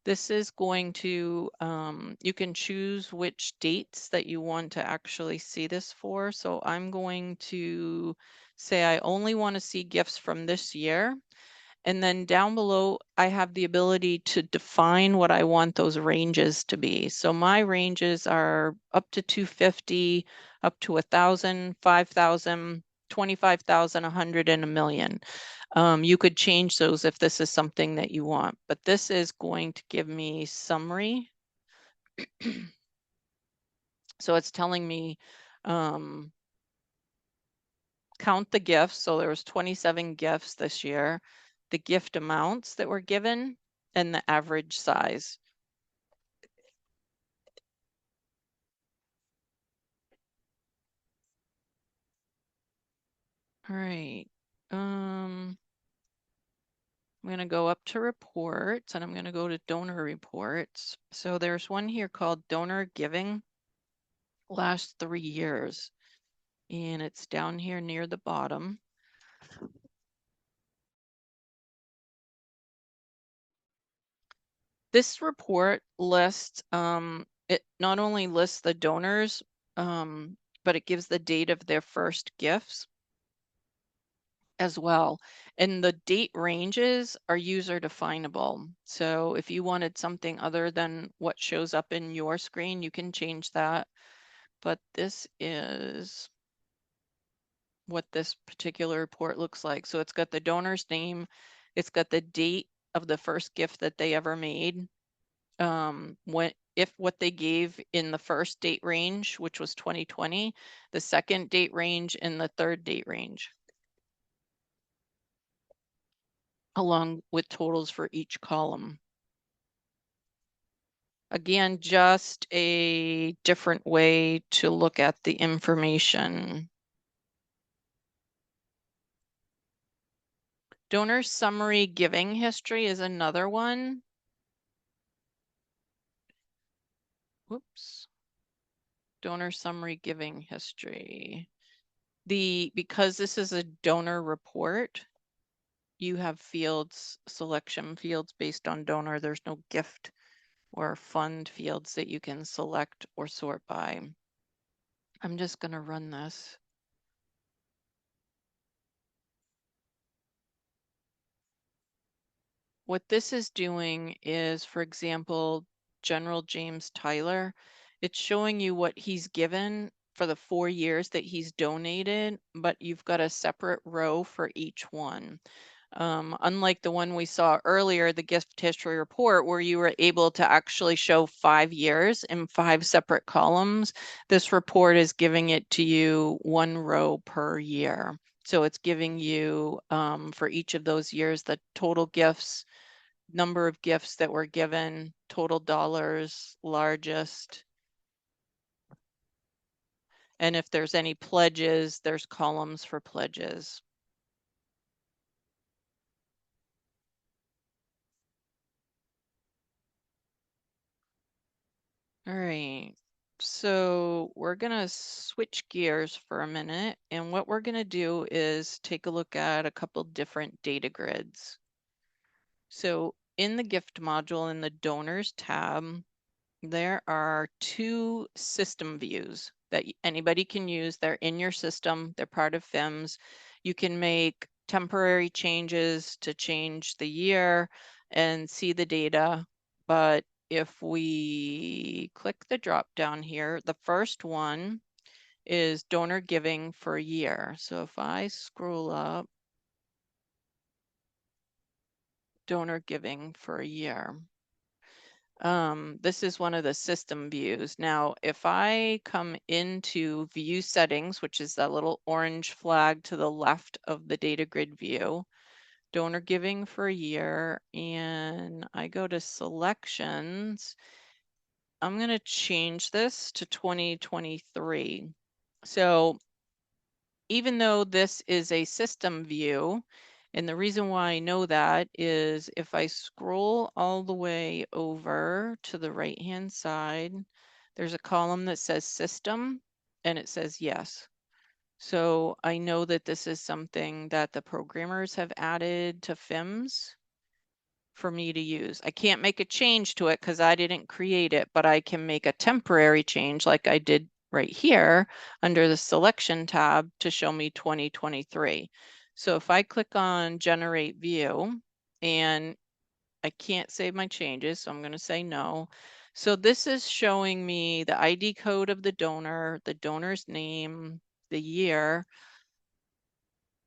This is going to, you can choose which dates that you want to actually see this for. So I'm going to say I only want to see gifts from this year. And then down below, I have the ability to define what I want those ranges to be. So my ranges are up to 250, up to 1,000, 5,000, 25,000, 100, and 1,000,000. You could change those if this is something that you want, but this is going to give me summary. So it's telling me count the gifts. So there was 27 gifts this year, the gift amounts that were given, and the average size. All right. I'm going to go up to reports and I'm going to go to donor reports. So there's one here called donor giving last 3 years, and it's down here near the bottom. This report lists, it not only lists the donors, but it gives the date of their first gifts as well. And the date ranges are user definable. So if you wanted something other than what shows up in your screen, you can change that. But this is what this particular report looks like. So it's got the donor's name, it's got the date of the first gift that they ever made, what they gave in the first date range, which was 2020, the second date range, and the third date range, along with totals for each column. Again, just a different way to look at the information. Donor summary giving history is another one. Whoops. Donor summary giving history. Because this is a donor report, you have fields, selection fields based on donor. There's no gift or fund fields that you can select or sort by. I'm just going to run this. What this is doing is, for example, General James Tyler, it's showing you what he's given for the 4 years that he's donated, but you've got a separate row for each one. Unlike the one we saw earlier, the gift history report, where you were able to actually show 5 years in 5 separate columns, this report is giving it to you 1 row per year. So it's giving you, for each of those years, the total gifts, number of gifts that were given, total dollars, largest. And if there's any pledges, there's columns for pledges. All right, so we're gonna switch gears for a minute, and what we're gonna do is take a look at a couple different data grids. So in the gift module in the donors tab, there are 2 system views that anybody can use. They're in your system, they're part of FIMS. You can make temporary changes to change the year and see the data, but if we click the drop down here, the first one is donor giving for a year. So if I scroll up, donor giving for a year. This is one of the system views. Now, if I come into view settings, which is that little orange flag to the left of the data grid view, donor giving for a year, and I go to selections, I'm going to change this to 2023. So even though this is a system view, and the reason why I know that is if I scroll all the way over to the right-hand side, there's a column that says system, and it says yes. So I know that this is something that the programmers have added to FIMS for me to use. I can't make a change to it because I didn't create it, but I can make a temporary change like I did right here under the selection tab to show me 2023. So if I click on generate view, and I can't save my changes, so I'm going to say no. So this is showing me the ID code of the donor's name, the year,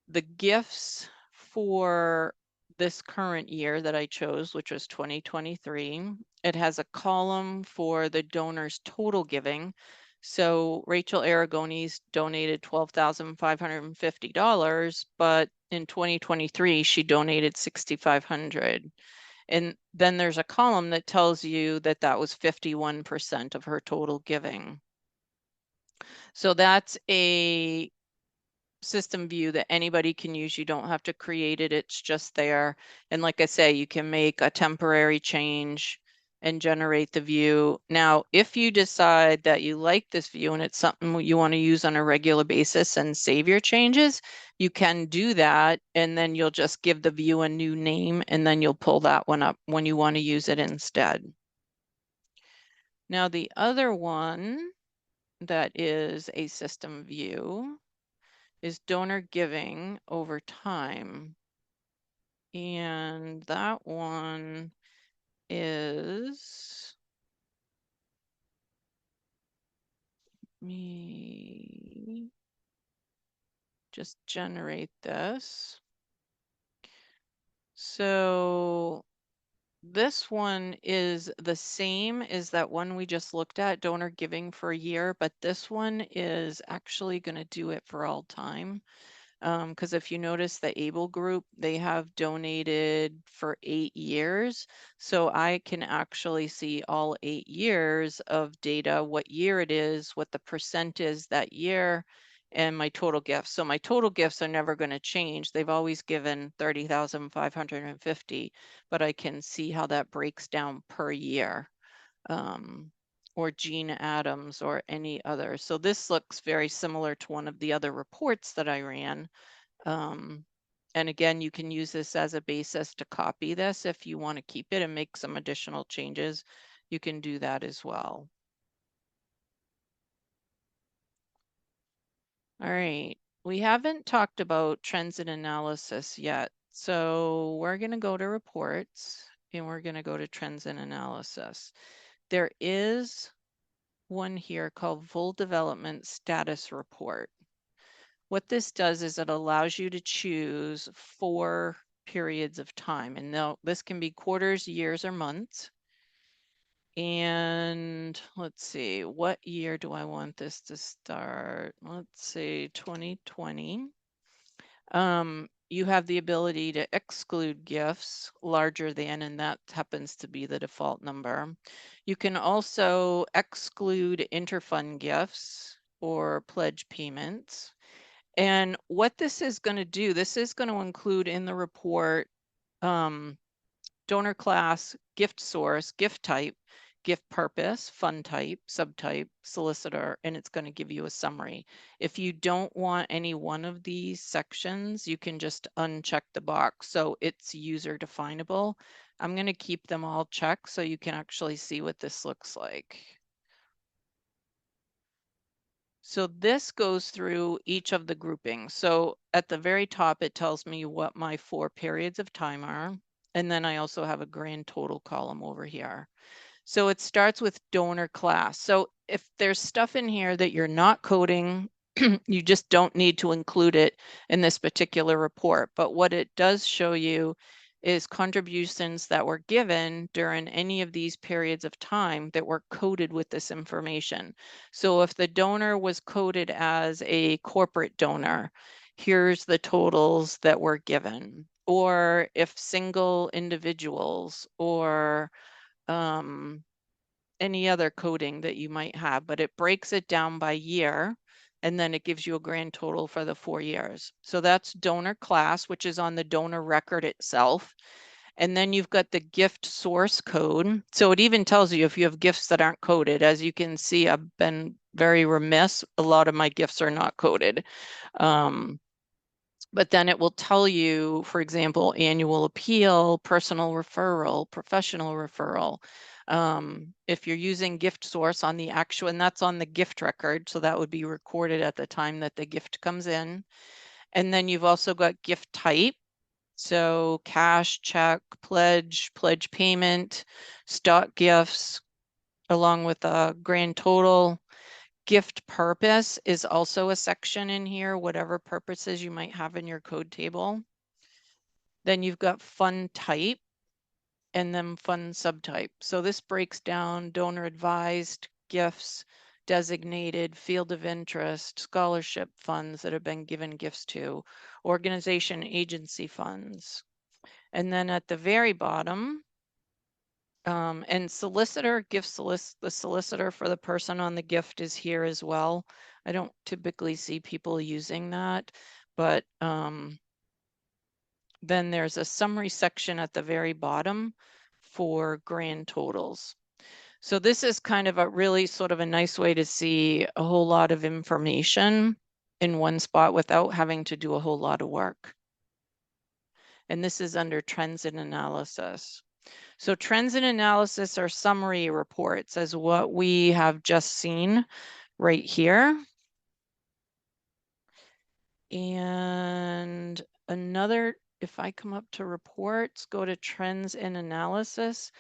the gifts for this current year that I chose, which was 2023. It has a column for the donor's total giving. So Rachel Aragones donated $12,550, but in 2023, she donated $6,500. And then there's a column that tells you that that was 51% of her total giving. So that's a system view that anybody can use. You don't have to create it. It's just there. And like I say, you can make a temporary change and generate the view. Now, if you decide that you like this view and it's something you want to use on a regular basis and save your changes, you can do that. And then you'll just give the view a new name and then you'll pull that one up when you want to use it instead. Now, the other one that is a system view is donor giving over time. And that one is me just generate this. So this one is the same as that one we just looked at, donor giving for a year, but this one is actually going to do it for all time. Because if you notice the ABLE group, they have donated for 8 years. So I can actually see all 8 years of data, what year it is, what the percent is that year, and my total gifts. So my total gifts are never going to change. They've always given 30,550, but I can see how that breaks down per year. Or Gene Adams or any other. So this looks very similar to one of the other reports that I ran. And again, you can use this as a basis to copy this. If you want to keep it and make some additional changes, you can do that as well. All right, we haven't talked about trends and analysis yet. So we're going to go to reports and we're going to go to trends and analysis. There is one here called full development status report. What this does is it allows you to choose 4 periods of time, and now this can be quarters, years, or months. And let's see, what year do I want this to start? Let's say 2020. You have the ability to exclude gifts larger than, and that happens to be the default number. You can also exclude interfund gifts or pledge payments. And what this is going to do, this is going to include in the report donor class, gift source, gift type, gift purpose, fund type, subtype, solicitor, and it's going to give you a summary. If you don't want any one of these sections, you can just uncheck the box. So it's user definable. I'm going to keep them all checked so you can actually see what this looks like. So this goes through each of the groupings. So at the very top, it tells me what my 4 periods of time are. And then I also have a grand total column over here. So it starts with donor class. So if there's stuff in here that you're not coding, you just don't need to include it in this particular report. But what it does show you is contributions that were given during any of these periods of time that were coded with this information. So if the donor was coded as a corporate donor, here's the totals that were given. Or if single individuals or any other coding that you might have, but it breaks it down by year, and then it gives you a grand total for the 4 years. So that's donor class, which is on the donor record itself. And then you've got the gift source code. So it even tells you if you have gifts that aren't coded. As you can see, I've been very remiss. A lot of my gifts are not coded. But then it will tell you, for example, annual appeal, personal referral, professional referral. If you're using gift source on the actual, and that's on the gift record, so that would be recorded at the time that the gift comes in. And then you've also got gift type. So cash, check, pledge payment, stock gifts, along with a grand total. Gift purpose is also a section in here, whatever purposes you might have in your code table. Then you've got fund type and then fund subtype. So this breaks down donor advised, gifts, designated, field of interest, scholarship funds that have been given gifts to, organization agency funds. And then at the very bottom, and solicitor, the solicitor for the person on the gift is here as well. I don't typically see people using that, but then there's a summary section at the very bottom for grand totals. So this is kind of a really sort of a nice way to see a whole lot of information in one spot without having to do a whole lot of work. And this is under trends and analysis. So trends and analysis are summary reports as what we have just seen right here. And another, if I come up to reports, go to trends and analysis,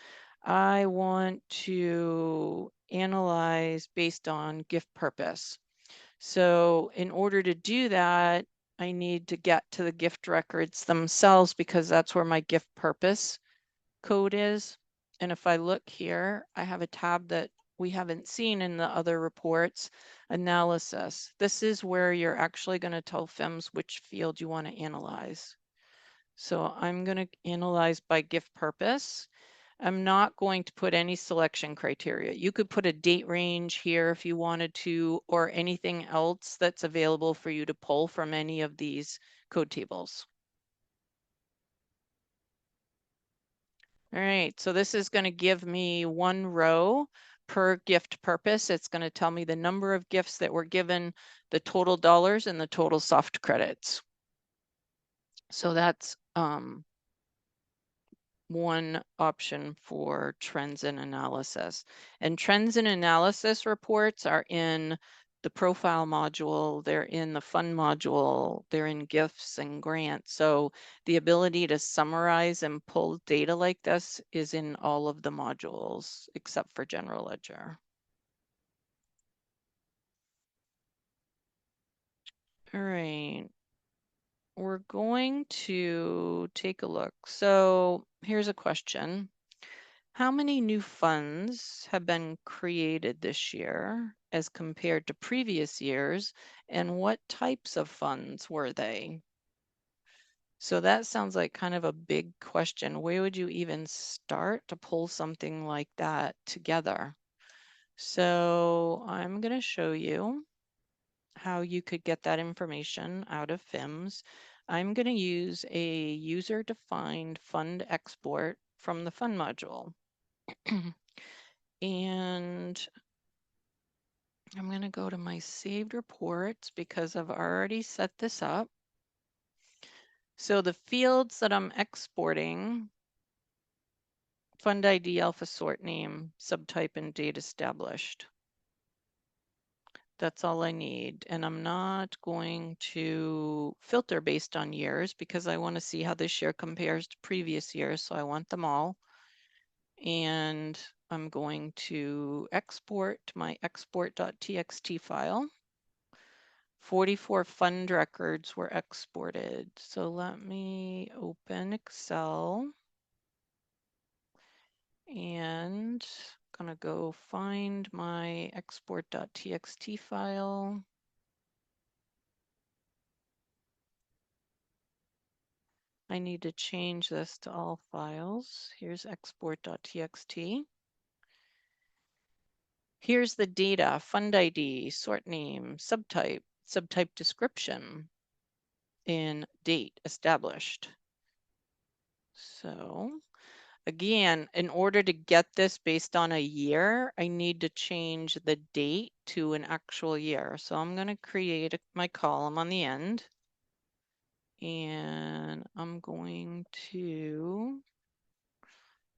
I want to analyze based on gift purpose. So in order to do that, I need to get to the gift records themselves because that's where my gift purpose code is. And if I look here, I have a tab that we haven't seen in the other reports, analysis. This is where you're actually going to tell FIMS which field you want to analyze. So I'm going to analyze by gift purpose. I'm not going to put any selection criteria. You could put a date range here if you wanted to, or anything else that's available for you to pull from any of these code tables. All right, so this is going to give me one row per gift purpose. It's going to tell me the number of gifts that were given, the total dollars, and the total soft credits. So that's one option for trends and analysis. And trends and analysis reports are in the profile module, they're in the fund module, they're in gifts and grants. So the ability to summarize and pull data like this is in all of the modules except for general ledger. All right, we're going to take a look. So here's a question. How many new funds have been created this year as compared to previous years, and what types of funds were they? So that sounds like kind of a big question. Where would you even start to pull something like that together? So I'm going to show you how you could get that information out of FIMS. I'm going to use a user-defined fund export from the fund module. And I'm going to go to my saved reports because I've already set this up. So the fields that I'm exporting, fund ID, alpha sort name, subtype, and date established. That's all I need. And I'm not going to filter based on years because I want to see how this year compares to previous years. So I want them all. And I'm going to export my export.txt file. 44 fund records were exported. So let me open Excel and I'm gonna go find my export.txt file. I need to change this to all files. Here's export.txt. Here's the data, fund ID, sort name, subtype, subtype description, and date established. So again, in order to get this based on a year, I need to change the date to an actual year. So I'm going to create my column on the end. And I'm going to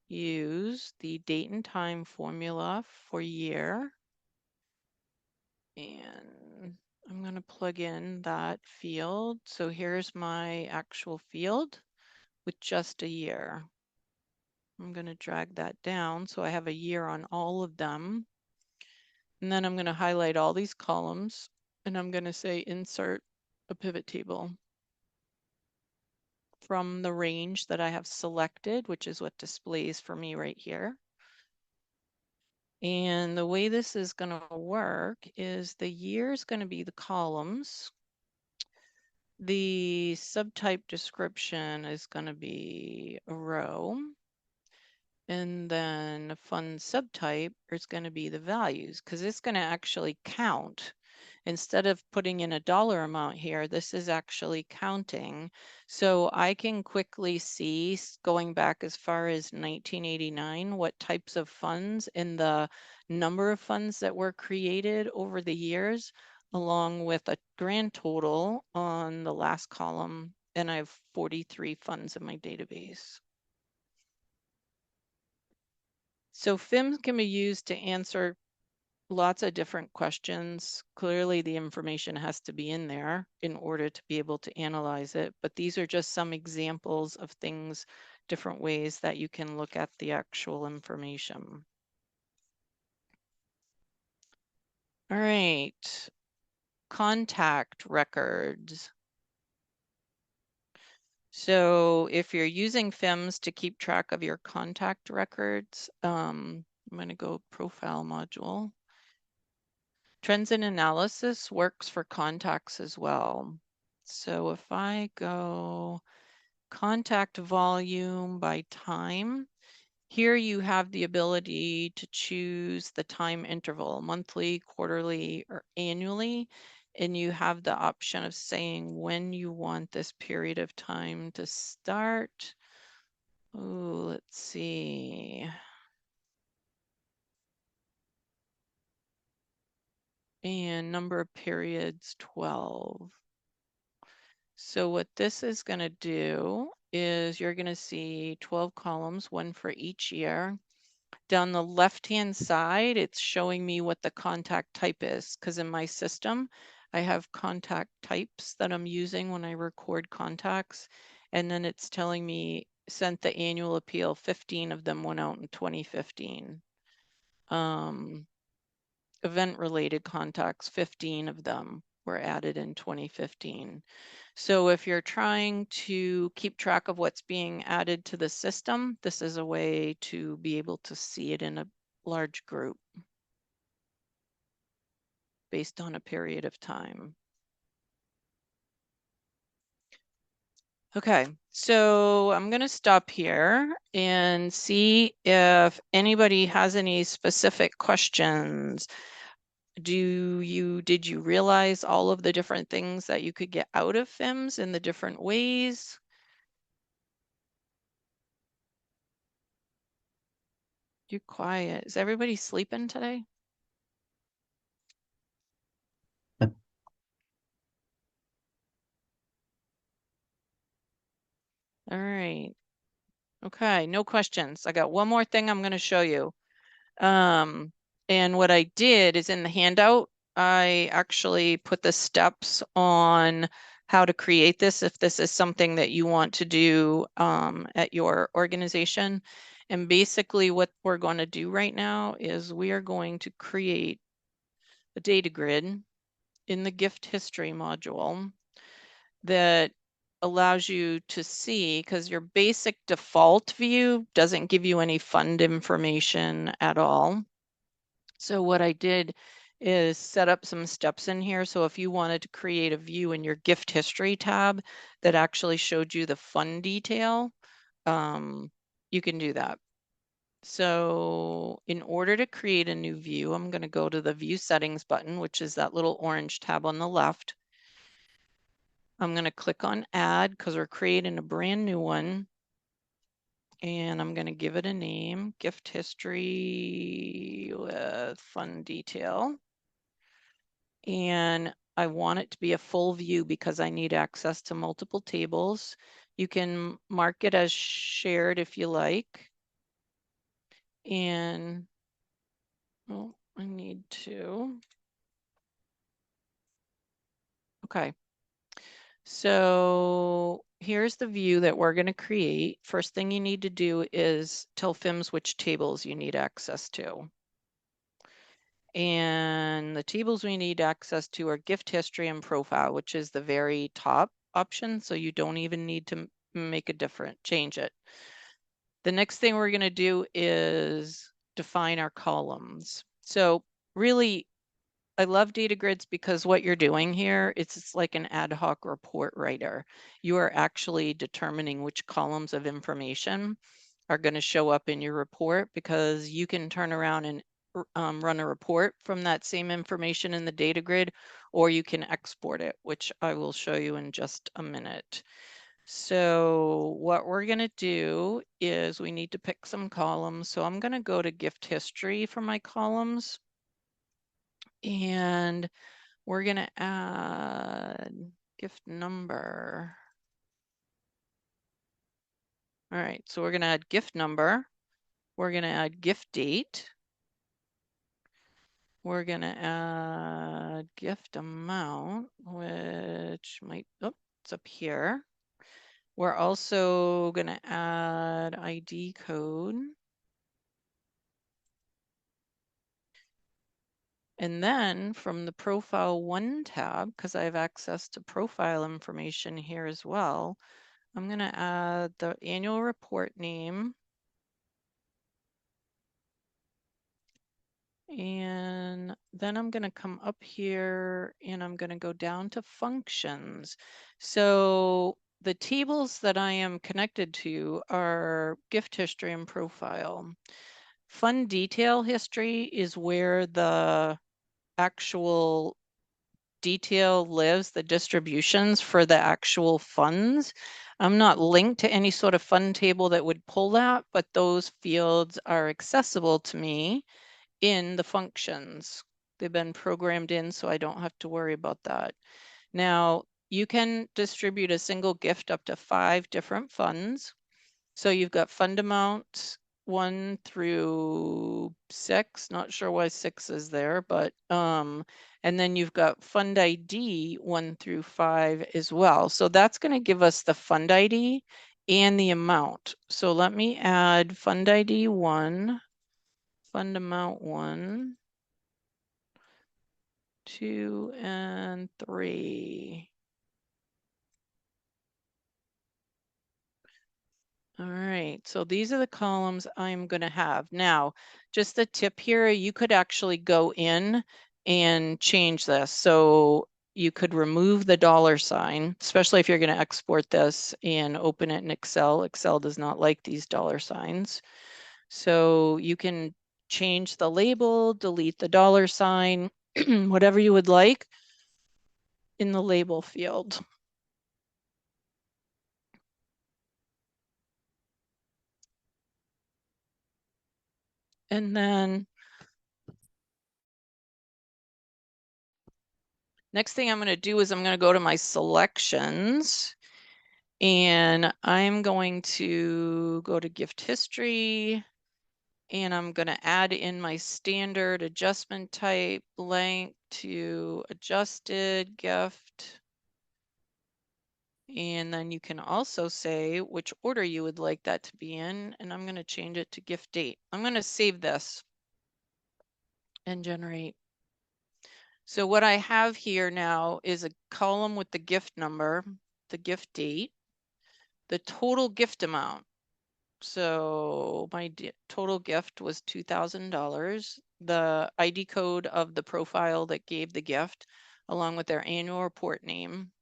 use the date and time formula for year. And I'm going to plug in that field. So here's my actual field with just a year. I'm going to drag that down so I have a year on all of them. And then I'm going to highlight all these columns and I'm going to say insert a pivot table from the range that I have selected, which is what displays for me right here. And the way this is going to work is the year is going to be the columns. The subtype description is going to be a row. And then a fund subtype is going to be the values because it's going to actually count. Instead of putting in a dollar amount here, this is actually counting. So I can quickly see, going back as far as 1989, what types of funds and the number of funds that were created over the years, along with a grand total on the last column. And I have 43 funds in my database. So FIMS can be used to answer lots of different questions. Clearly, the information has to be in there in order to be able to analyze it. But these are just some examples of things, different ways that you can look at the actual information. All right, contact records. So if you're using FIMS to keep track of your contact records, I'm going to go profile module. Trends and analysis works for contacts as well. So if I go contact volume by time, here you have the ability to choose the time interval, monthly, quarterly, or annually. And you have the option of saying when you want this period of time to start. Oh, let's see. And number of periods, 12. So what this is going to do is you're going to see 12 columns, one for each year. Down the left-hand side, it's showing me what the contact type is, because in my system, I have contact types that I'm using when I record contacts. And then it's telling me sent the annual appeal, 15 of them went out in 2015. Event-related contacts, 15 of them were added in 2015. So if you're trying to keep track of what's being added to the system, this is a way to be able to see it in a large group based on a period of time. Okay, so I'm going to stop here and see if anybody has any specific questions. Did you realize all of the different things that you could get out of FIMS in the different ways? You're quiet. Is everybody sleeping today? All right. Okay, no questions. I got one more thing I'm going to show you. And what I did is in the handout, I actually put the steps on how to create this if this is something that you want to do at your organization. And basically what we're going to do right now is we are going to create a data grid in the gift history module that allows you to see, because your basic default view doesn't give you any fund information at all. So what I did is set up some steps in here. So if you wanted to create a view in your gift history tab that actually showed you the fund detail, you can do that. So in order to create a new view, I'm going to go to the view settings button, which is that little orange tab on the left. I'm going to click on add because we're creating a brand new one. And I'm going to give it a name, gift history with fund detail. And I want it to be a full view because I need access to multiple tables. You can mark it as shared if you like. And oh, I need to. Okay. So here's the view that we're going to create. First thing you need to do is tell FIMS which tables you need access to. And the tables we need access to are gift history and profile, which is the very top option. So you don't even need to make a change it. The next thing we're going to do is define our columns. So really, I love data grids because what you're doing here, it's like an ad hoc report writer. You are actually determining which columns of information are going to show up in your report, because you can turn around and run a report from that same information in the data grid, or you can export it, which I will show you in just a minute. So what we're going to do is we need to pick some columns. So I'm going to go to gift history for my columns. And we're going to add gift number. All right, so we're going to add gift number. We're going to add gift date. We're going to add gift amount, which might, oh, it's up here. We're also going to add ID code. And then from the profile 1 tab, because I have access to profile information here as well, I'm going to add the annual report name. And then I'm going to come up here and I'm going to go down to functions. So the tables that I am connected to are gift history and profile. Fund detail history is where the actual detail lives, the distributions for the actual funds. I'm not linked to any sort of fund table that would pull that, but those fields are accessible to me in the functions. They've been programmed in, so I don't have to worry about that. Now, you can distribute a single gift up to 5 different funds. So you've got fund amount 1 through 6, not sure why 6 is there, but and then you've got fund ID 1 through 5 as well. So that's going to give us the fund ID and the amount. So let me add fund ID 1, fund amount 1, 2, and 3. All right, so these are the columns I'm going to have. Now, just a tip here, you could actually go in and change this. So you could remove the $sign, especially if you're going to export this and open it in Excel. Excel does not like these $signs. So you can change the label, delete the $sign, whatever you would like in the label field. And then next thing I'm going to do is I'm going to go to my selections, and I'm going to go to gift history, and I'm going to add in my standard adjustment type blank to adjusted gift. And then you can also say which order you would like that to be in, and I'm going to change it to gift date. I'm going to save this and generate. So what I have here now is a column with the gift number, the gift date, the total gift amount. So my total gift was $2,000. The ID code of the profile that gave the gift, along with their annual report name.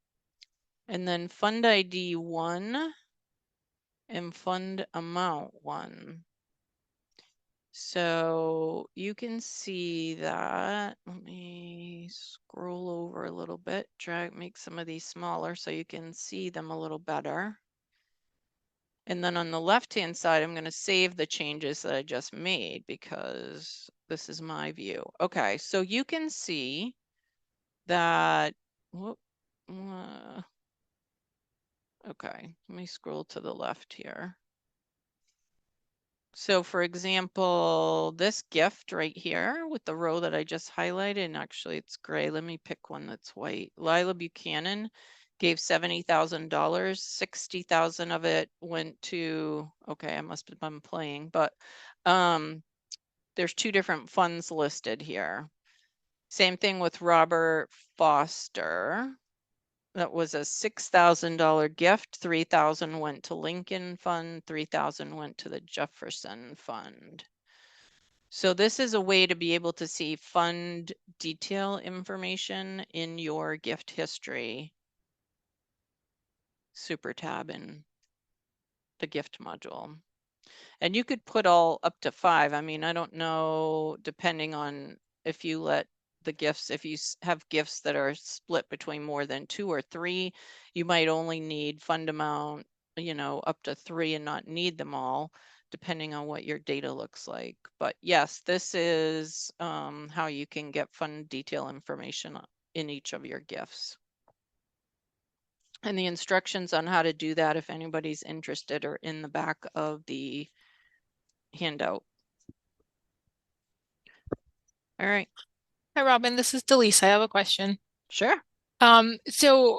And then fund ID 1 and fund amount 1. So you can see that. Let me scroll over a little bit, make some of these smaller so you can see them a little better. And then on the left-hand side, I'm going to save the changes that I just made because this is my view. Okay, so you can see that, whoop, okay, let me scroll to the left here. So for example, this gift right here with the row that I just highlighted, and actually it's gray. Let me pick one that's white. Lila Buchanan gave $70,000. 60,000 of it went to, okay, I must have been playing, but there's two different funds listed here. Same thing with Robert Foster. That was a $6,000 gift. 3,000 went to Lincoln Fund, 3,000 went to the Jefferson Fund. So this is a way to be able to see fund detail information in your gift history super tab in the gift module. And you could put all up to 5. I mean, I don't know, depending on if you let the gifts, if you have gifts that are split between more than 2 or 3, you might only need fund amount, you know, up to 3 and not need them all, depending on what your data looks like. But yes, this is how you can get fund detail information in each of your gifts. And the instructions on how to do that, if anybody's interested, are in the back of the handout. All right. Hi, Robin. This is Delise. I have a question. Sure. So,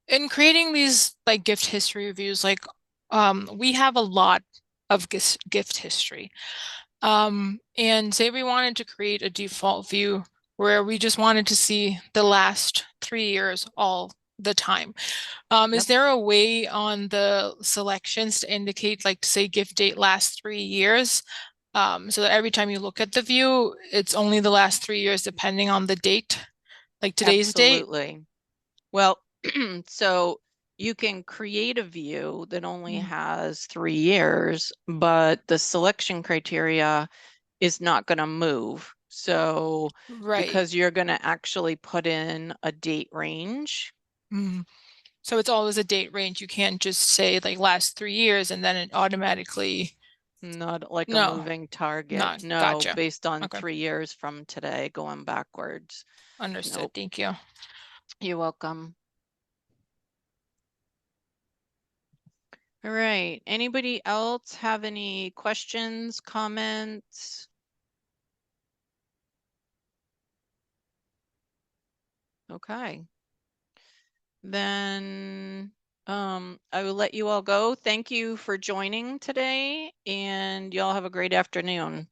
in creating these like gift history reviews, like, we have a lot of gift history. And say we wanted to create a default view where we just wanted to see the last 3 years all the time. Is there a way on the selections to indicate, like, to say gift date last 3 years? So that every time you look at the view, it's only the last 3 years, depending on the date, like today's date? Absolutely. Well, so you can create a view that only has 3 years, but the selection criteria is not going to move. So Right. because you're going to actually put in a date range. So it's always a date range. You can't just say like last 3 years and then it automatically. Not like a No. moving target. Not No, gotcha. based on Okay. 3 years from today going backwards. Understood. Nope. Thank you. You're welcome. All right. Anybody else have any questions, comments? Okay. Then I will let you all go. Thank you for joining today, and y'all have a great afternoon.